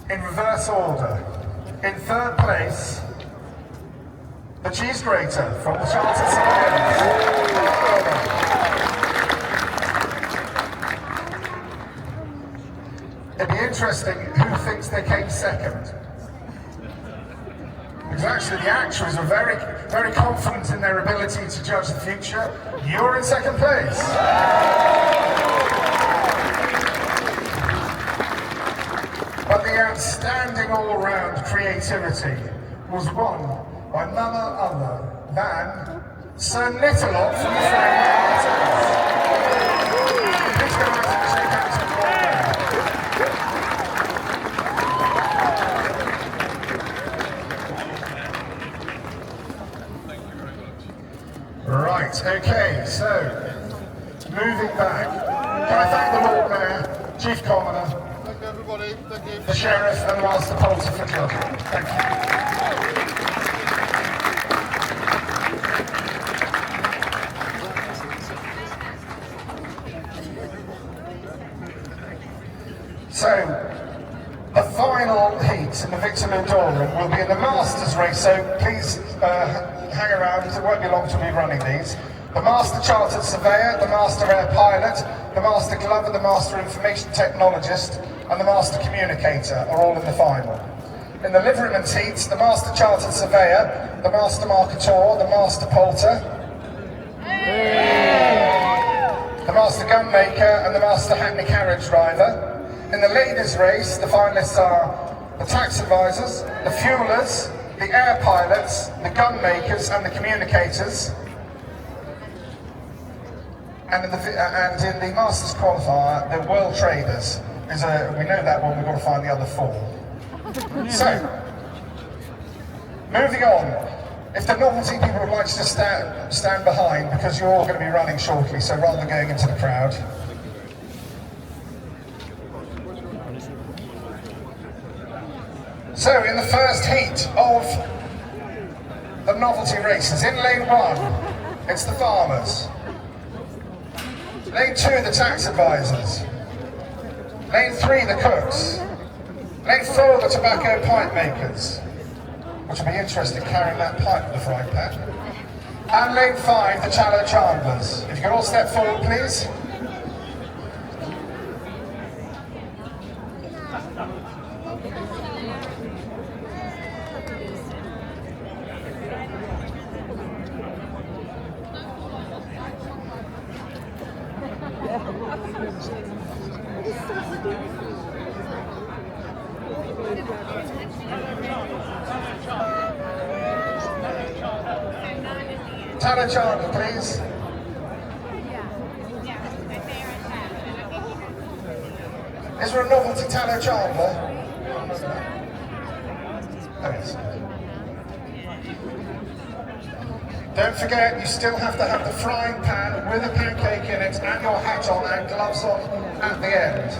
in reverse order, in third place, the cheese grater from the Chartered Science. It'd be interesting who thinks they came second. Because actually the actuaries were very, very confident in their ability to judge the future. You're in second place. the outstanding all-round creativity was won by none other than Sir Nitterlot from the Framework. Please go out and shake hands with one there. Right, okay, so moving back, can I thank the Lord Mayor, Chief Commoner, Thank you, everybody. Thank you. the Sheriff and the Master Poulter for club. Thank you. So, the final heat in the Victor Ludorum will be in the Masters race, so please hang around, because it won't be long till we're running these. The Master Chartered Surveyor, the Master Air Pilot, the Master Glover, the Master Information Technologist, and the Master Communicator are all in the final. In the Liveryman's heats, the Master Chartered Surveyor, the Master Marketor, the Master Poulter, the Master Gunmaker, and the Master Hackney Carriage Driver. In the ladies' race, the finalists are the tax advisors, the fuelers, the air pilots, the gun makers and the communicators. And in the Masters qualifier, the world traders. We know that one, we've got to find the other four. So, moving on. If the novelty people would like to just stand behind, because you're all going to be running shortly, so rather than going into the crowd. So, in the first heat of the novelty races, in lane 1, it's the farmers. Lane 2, the tax advisors. Lane 3, the cooks. Lane 4, the tobacco pipe makers, which will be interesting carrying that pipe in the frying pan. And lane 5, the tallow chandlers. If you could all step forward, please. Tallow chandler, please. Is there a novelty tallow chandler? Oh, yes. Don't forget, you still have to have the frying pan with a pancake in it and your hat on and gloves on at the end.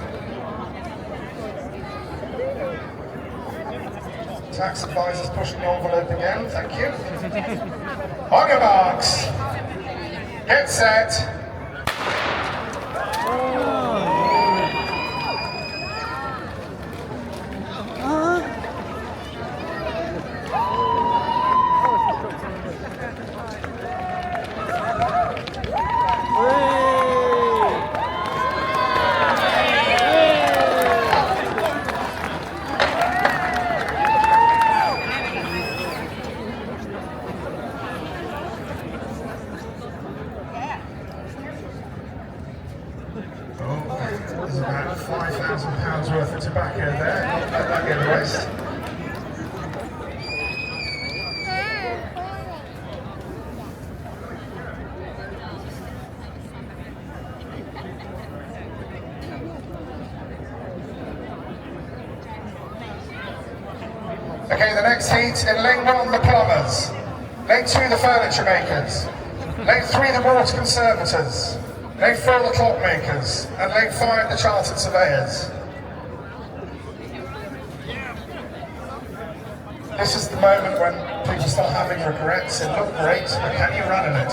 Tax advisors pushing the envelope again, thank you. On your marks, get set. There's about £5,000 worth of tobacco there, not let that get erased. Okay, the next heat in lane 1, the plumbers. Lane 2, the furniture makers. Lane 3, the water conservators. Lane 4, the clockmakers, and lane 5, the chartered surveyors. This is the moment when people start having regrets. It looked great, but can you run in it?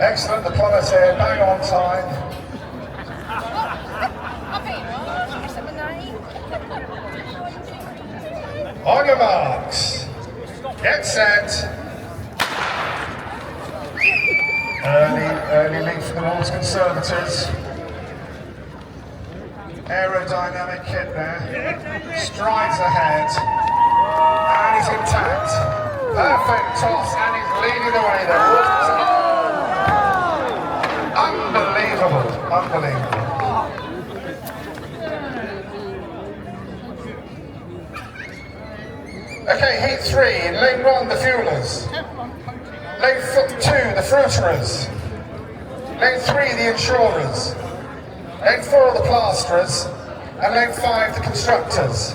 Excellent, the plumbers here, bang on time. On your marks, get set. Early lead for the water conservators. Aerodynamic kit there. Strides ahead. And he's intact. Perfect toss, and he's leading the way there. Unbelievable. Unbelievable. Okay, heat 3, in lane 1, the fuelers. Lane 2, the fruiterers. Lane 3, the insurers. Lane 4, the plasterers. And lane 5, the constructors.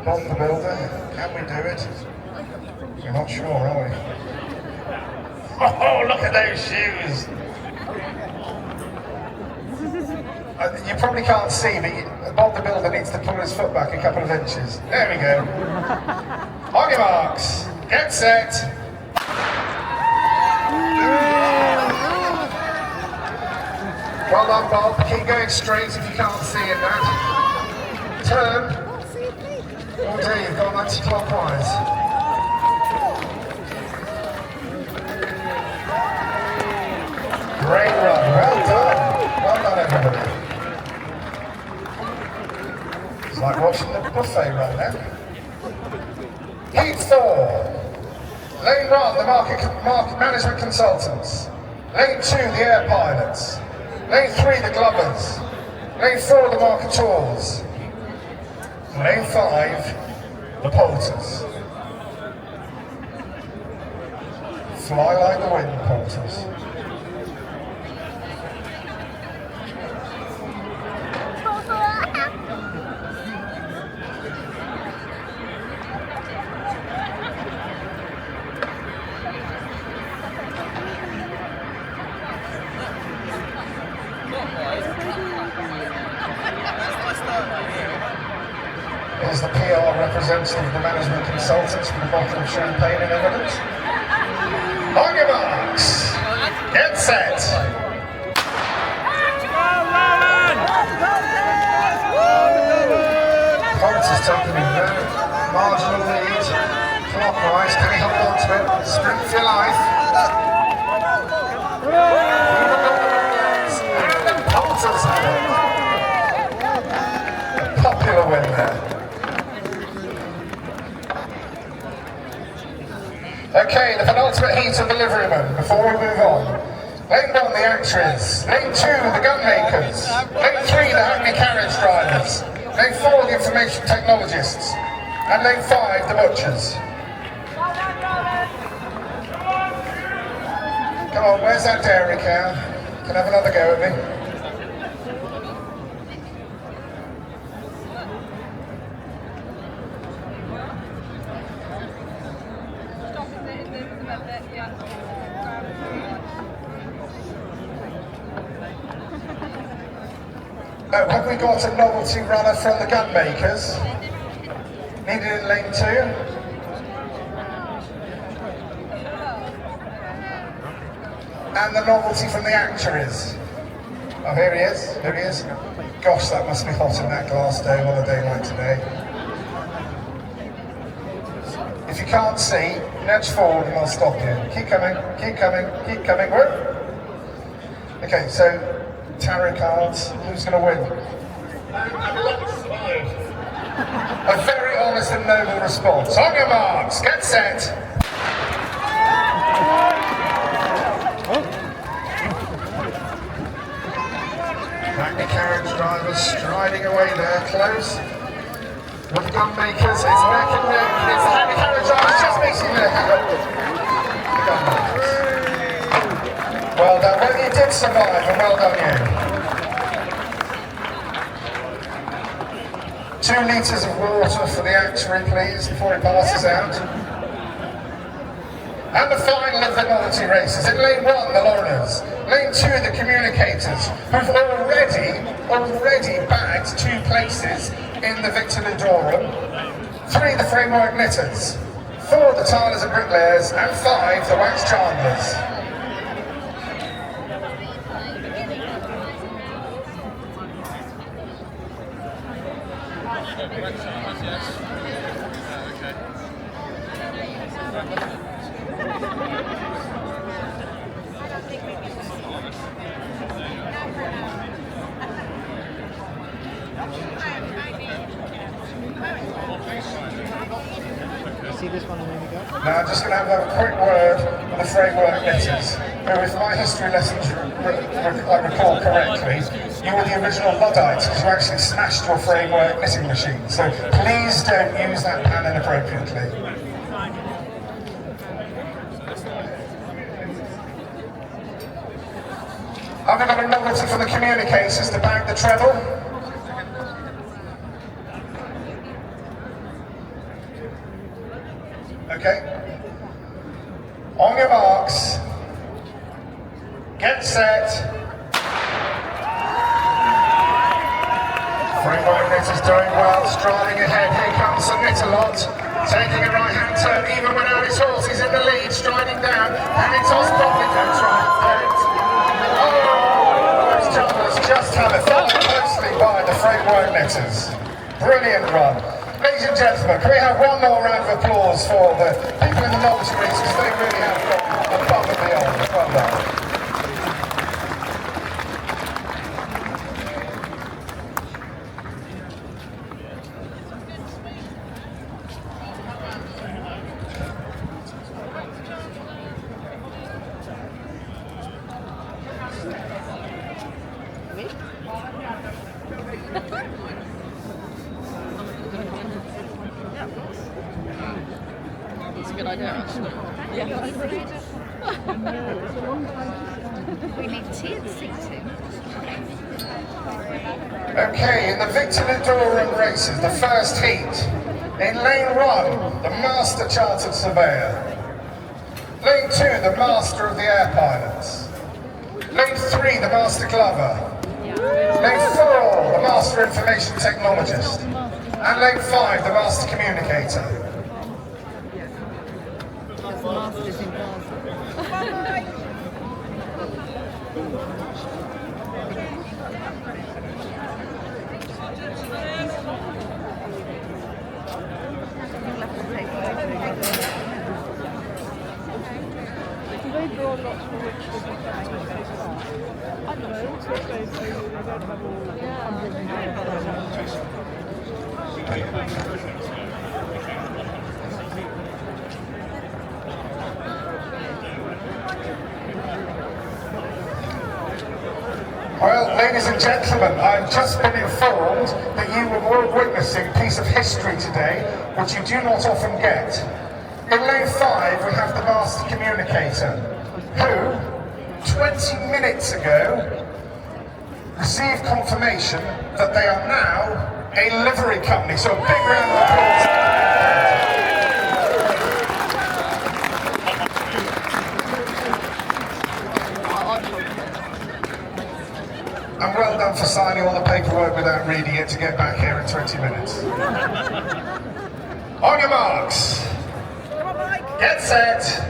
On the builder, can we do it? We're not sure, are we? Oh, look at those shoes! You probably can't see, but Bob the Builder needs to pull his foot back a couple of inches. There we go. On your marks, get set. Well done, Bob. Keep going straight if you can't see it now. Turn. Oh dear, you've gone anti-clockwise. Great run, well done. Well done, everybody. It's like watching the buffet run now. Heat 4. Lane 1, the market management consultants. Lane 2, the air pilots. Lane 3, the glovers. Lane 4, the marketeurs. Lane 5, the porters. Fly like the wind, porters. Here's the PR representative of the management consultants with a bottle of champagne in evidence. On your marks, get set. Porter's taking a very marginal lead. Clockwise, can he hold on to it? Sprint for your life. And the Porter's had it. A popular win there. Okay, the penultimate heat of the liverymen, before we move on. Lane 1, the actors. Lane 2, the gun makers. Lane 3, the hackney carriage drivers. Lane 4, the information technologists. And lane 5, the butchers. Come on, where's that dairy cow? Can I have another go at me? Oh, have we got a novelty runner from the gun makers? Needed in lane 2. And the novelty from the actors. Oh, here he is, here he is. Gosh, that must be hot in that glass dome on a day like today. If you can't see, nudge forward and I'll stop you. Keep coming, keep coming, keep coming. Whoop. Okay, so tarot cards, who's going to win? A very honest and noble response. On your marks, get set. Hackney carriage drivers striding away there, close. With the gun makers, it's neck and neck. It's the hackney carriage drivers just missing their hand. The gun makers. Well done. Well, you did survive, and well done you. 2 litres of water for the actuary, please, before he passes out. And the final of the novelty races. In lane 1, the Laureners. Lane 2, the communicators, who've already bagged 2 places in the Victor Ludorum, 3 the framework knitters, 4 the tilers and bricklayers, and 5 the wax chandlers. See this one a minute ago? Now I'm just going to have a quick word with the framework knitters, who, if my history lessons I recall correctly, you were the original Luddites because you actually smashed your framework knitting machine. So please don't use that pan inappropriately. I've got a novelty for the communicators to bag the treble. Okay. On your marks. Get set. Framework knitters doing well, striding ahead. Here comes the Knit-a-Lot, taking a right-hand turn, even without his horse. He's in the lead, striding down, and it's off probably goes right. Oh, those jumpers just have it, followed closely by the framework knitters. Brilliant run. Ladies and gentlemen, can we have one more round of applause for the people in the novelty race, because they really have gone above and beyond. Well done. It's a good idea, actually. Yeah. We need tea and seating. Okay, in the Victor Ludorum races, the first heat. In lane 1, the Master Chartered Surveyor. Lane 2, the Master of the Air Pilots. Lane 3, the Master Glover. Lane 4, the Master Information Technologist. And lane 5, the Master Communicator. Well, ladies and gentlemen, I've just been informed that you were all witnessing a piece of history today, which you do not often get. In lane 5, we have the Master Communicator, who, 20 minutes ago, received confirmation that they are now a livery company. So a big round of applause. And well done for signing all the paperwork without reading it to get back here in 20 minutes. On your marks. Get set.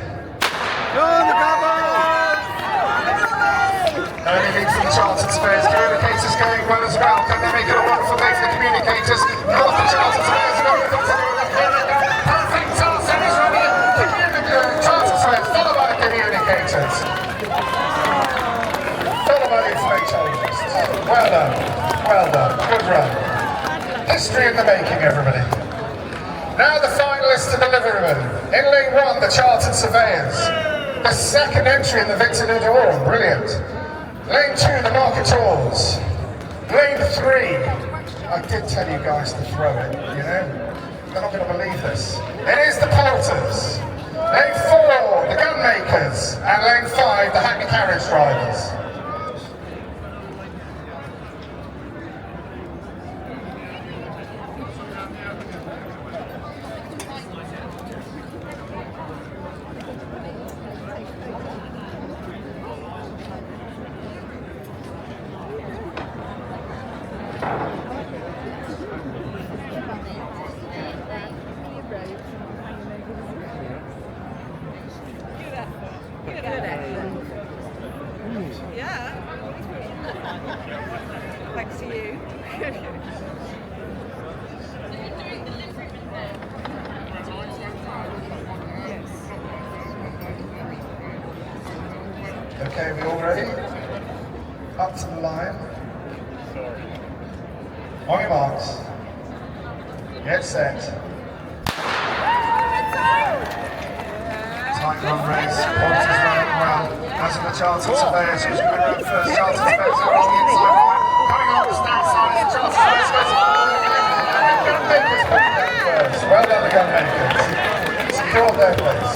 Early lead from the Chartered Surveyors. Communicators going well as well. Can they make it a wonderful day for the communicators? Not the Chartered Surveyors are going to perfect Chartered is ready. The Chartered Surveyors followed by the communicators. Followed by the information. Well done, well done, good run. History in the making, everybody. Now the finalists to the liverymen. In lane 1, the Chartered Surveyors. The second entry in the Victor Ludorum, brilliant. Lane 2, the Marketors. Lane 3, I did tell you guys to throw it, you know? They're not going to believe this. It is the Porters. Lane 4, the Gunmakers. And lane 5, the Hackney Carriage Drivers. Yeah. Thanks to you. Okay, we all ready? Up to the line. On your marks. Get set. Tight run race. Points is running well. As in the chartered surveyors, who's going to run first? Chartered surveyors are on the inside line. Coming on the stand side is the chartered surveyors. Gunmakers coming down first. Well done, the gunmakers. Secured their place.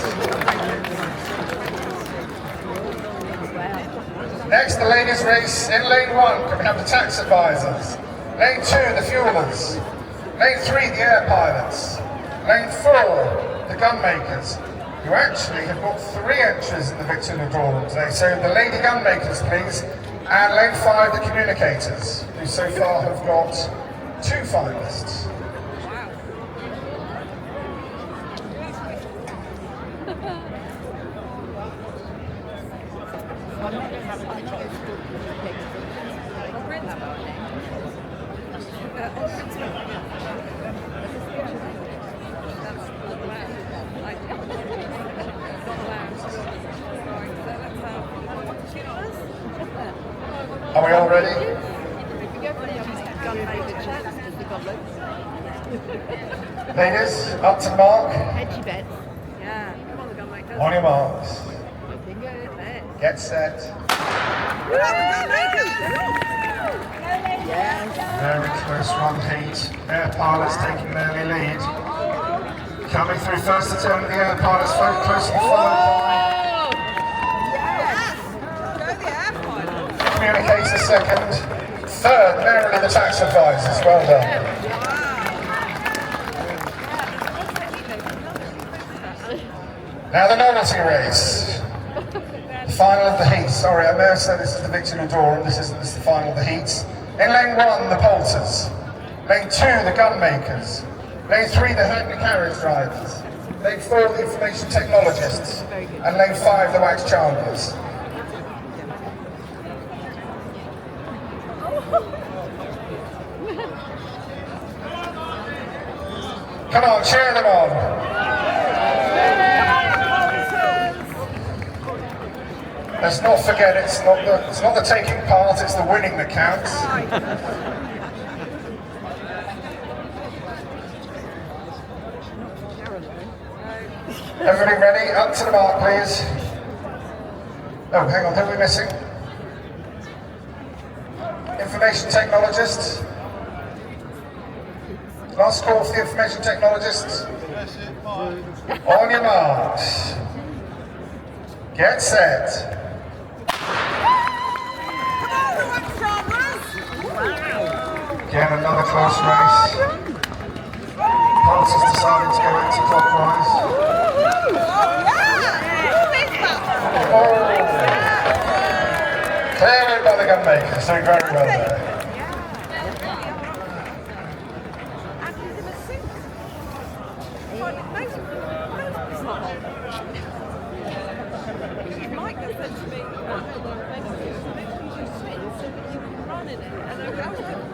Next, the ladies' race. In lane 1, can we have the tax advisors? Lane 2, the fuelers. Lane 3, the air pilots. Lane 4, the gun makers, who actually have got 3 entries in the Victory Drawing today. So the lady gun makers, please. And lane 5, the communicators, who so far have got 2 finalists. Are we all ready? Ladies, up to the mark. Hedgy bets. Yeah, come on, the gun makers. On your marks. Looking good. Get set. Very close run heat. Air pilots taking an early lead. Coming through first attempt, the air pilots very closely followed by communicator second. Third, narrowly the tax advisors. Well done. Now the novelty race. Final of the heats. Sorry, I may have said this is the Victory Drawing. This is the final of the heats. In lane 1, the polters. Lane 2, the gun makers. Lane 3, the hand and carriage drivers. Lane 4, the information technologists. And lane 5, the wax chandlers. Come on, cheer them on. Let's not forget, it's not the taking part, it's the winning that counts. Everybody ready? Up to the mark, please. Oh, hang on, who are we missing? Information technologists. Last call for the information technologists. On your marks. Get set. Again, another close race. Pulse is deciding to go anti-clockwise. Clearly by the gun makers, doing very well there.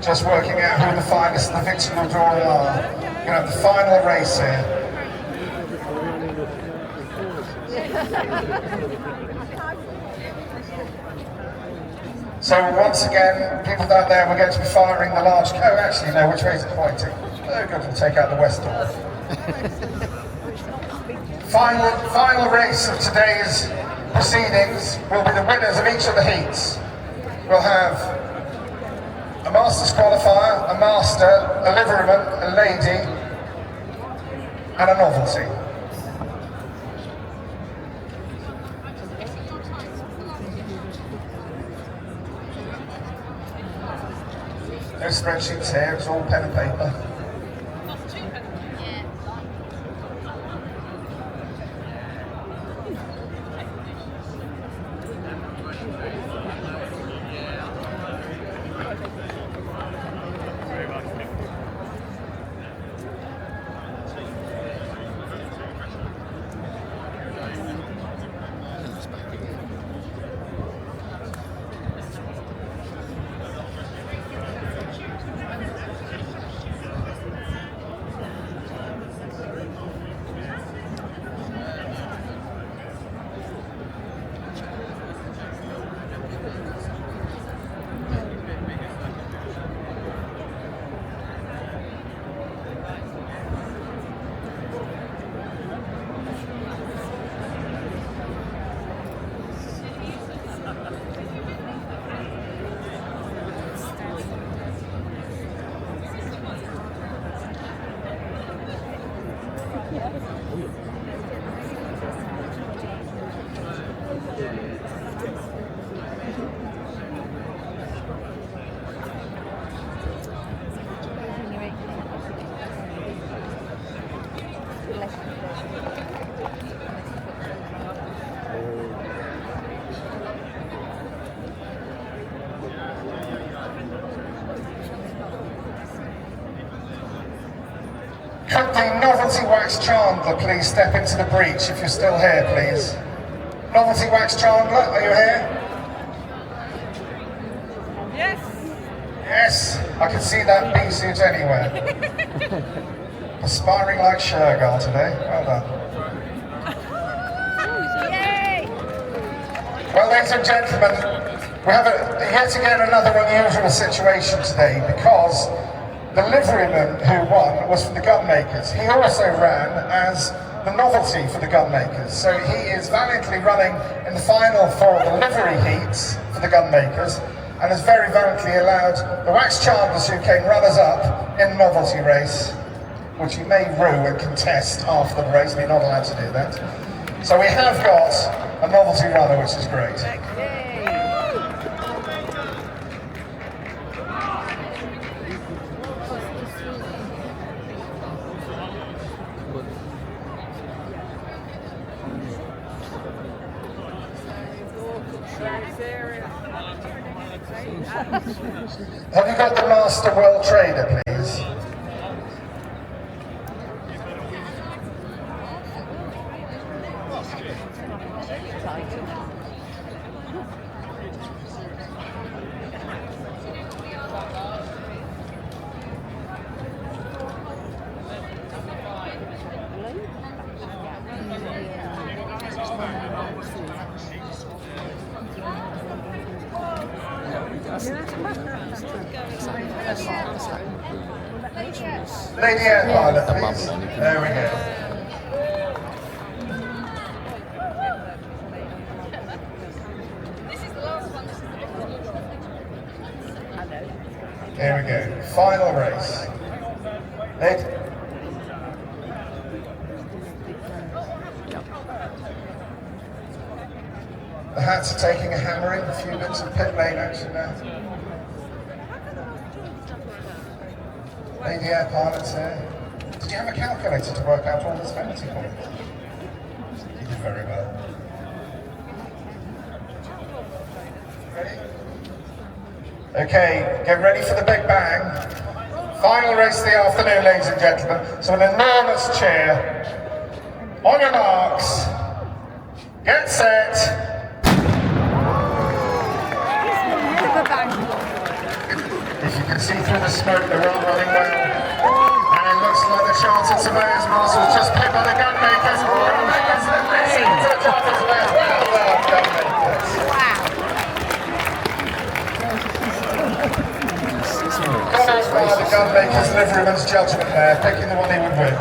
Just working out who the finalists and the Victory Drawing are. We're going to have the final race here. So once again, people down there, we're going to be firing the large... Oh, actually, no, which way is it pointing? Oh, good, we'll take out the west door. Final race of today's proceedings will be the winners of each of the heats. We'll have a master's qualifier, a master, a liveryman, a lady, and a novelty. No spreadsheets here, it's all pen and paper. Could the Novelty Wax Chandler please step into the breach if you're still here, please? Novelty Wax Chandler, are you here? Yes. Yes, I can see that bee suit anywhere. Perspiring like Shergar today. Well done. Yay! Well, ladies and gentlemen, we have yet again another unusual situation today because the liveryman who won was from the gun makers. He also ran as the novelty for the gun makers. So he is valiantly running in the final for the livery heats for the gun makers and has very valiantly allowed the Wax Chandlers who came runners-up in the novelty race, which you may rue and contest after the race. We're not allowed to do that. So we have got a novelty runner, which is great. Have you got the Master World Trader, please? Lady Air Pilot, please. There we go. Here we go. Final race. The hats are taking a hammering, a few bits of pit lane action now. Lady Air Pilots here. Did you have a calculator to work out all this penalty points? You did very well. Ready? Okay, get ready for the big bang. Final race of the afternoon, ladies and gentlemen. So an enormous cheer. On your marks. Get set. If you can see through the smoke, they're all running well. And it looks like the Chartered Surveyors Master was just picked by the gun makers. Gun makers have listened to the Chartered Surveyors. Well done, gun makers. God inspire the gun makers' liveryman's judgment there, picking the one he would win.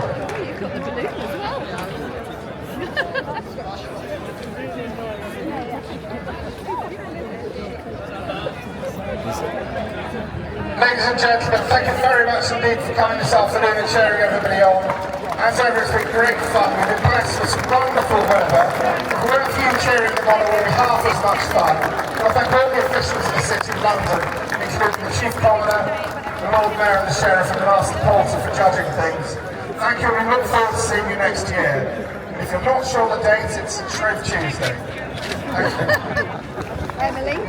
Ladies and gentlemen, thank you very much indeed for coming this afternoon and cheering everybody on. As ever, it's been great fun. We've been blessed with some wonderful weather. If we weren't for you cheering them on, it would be half as much fun. I thank all the officials of the City of London, including the Chief Coroner, the Lord Mayor and the Sheriff and the Master Porter for judging things. Thank you, and we look forward to seeing you next year. And if you're not sure the date, it's Shrove Tuesday. Thank you. Emily?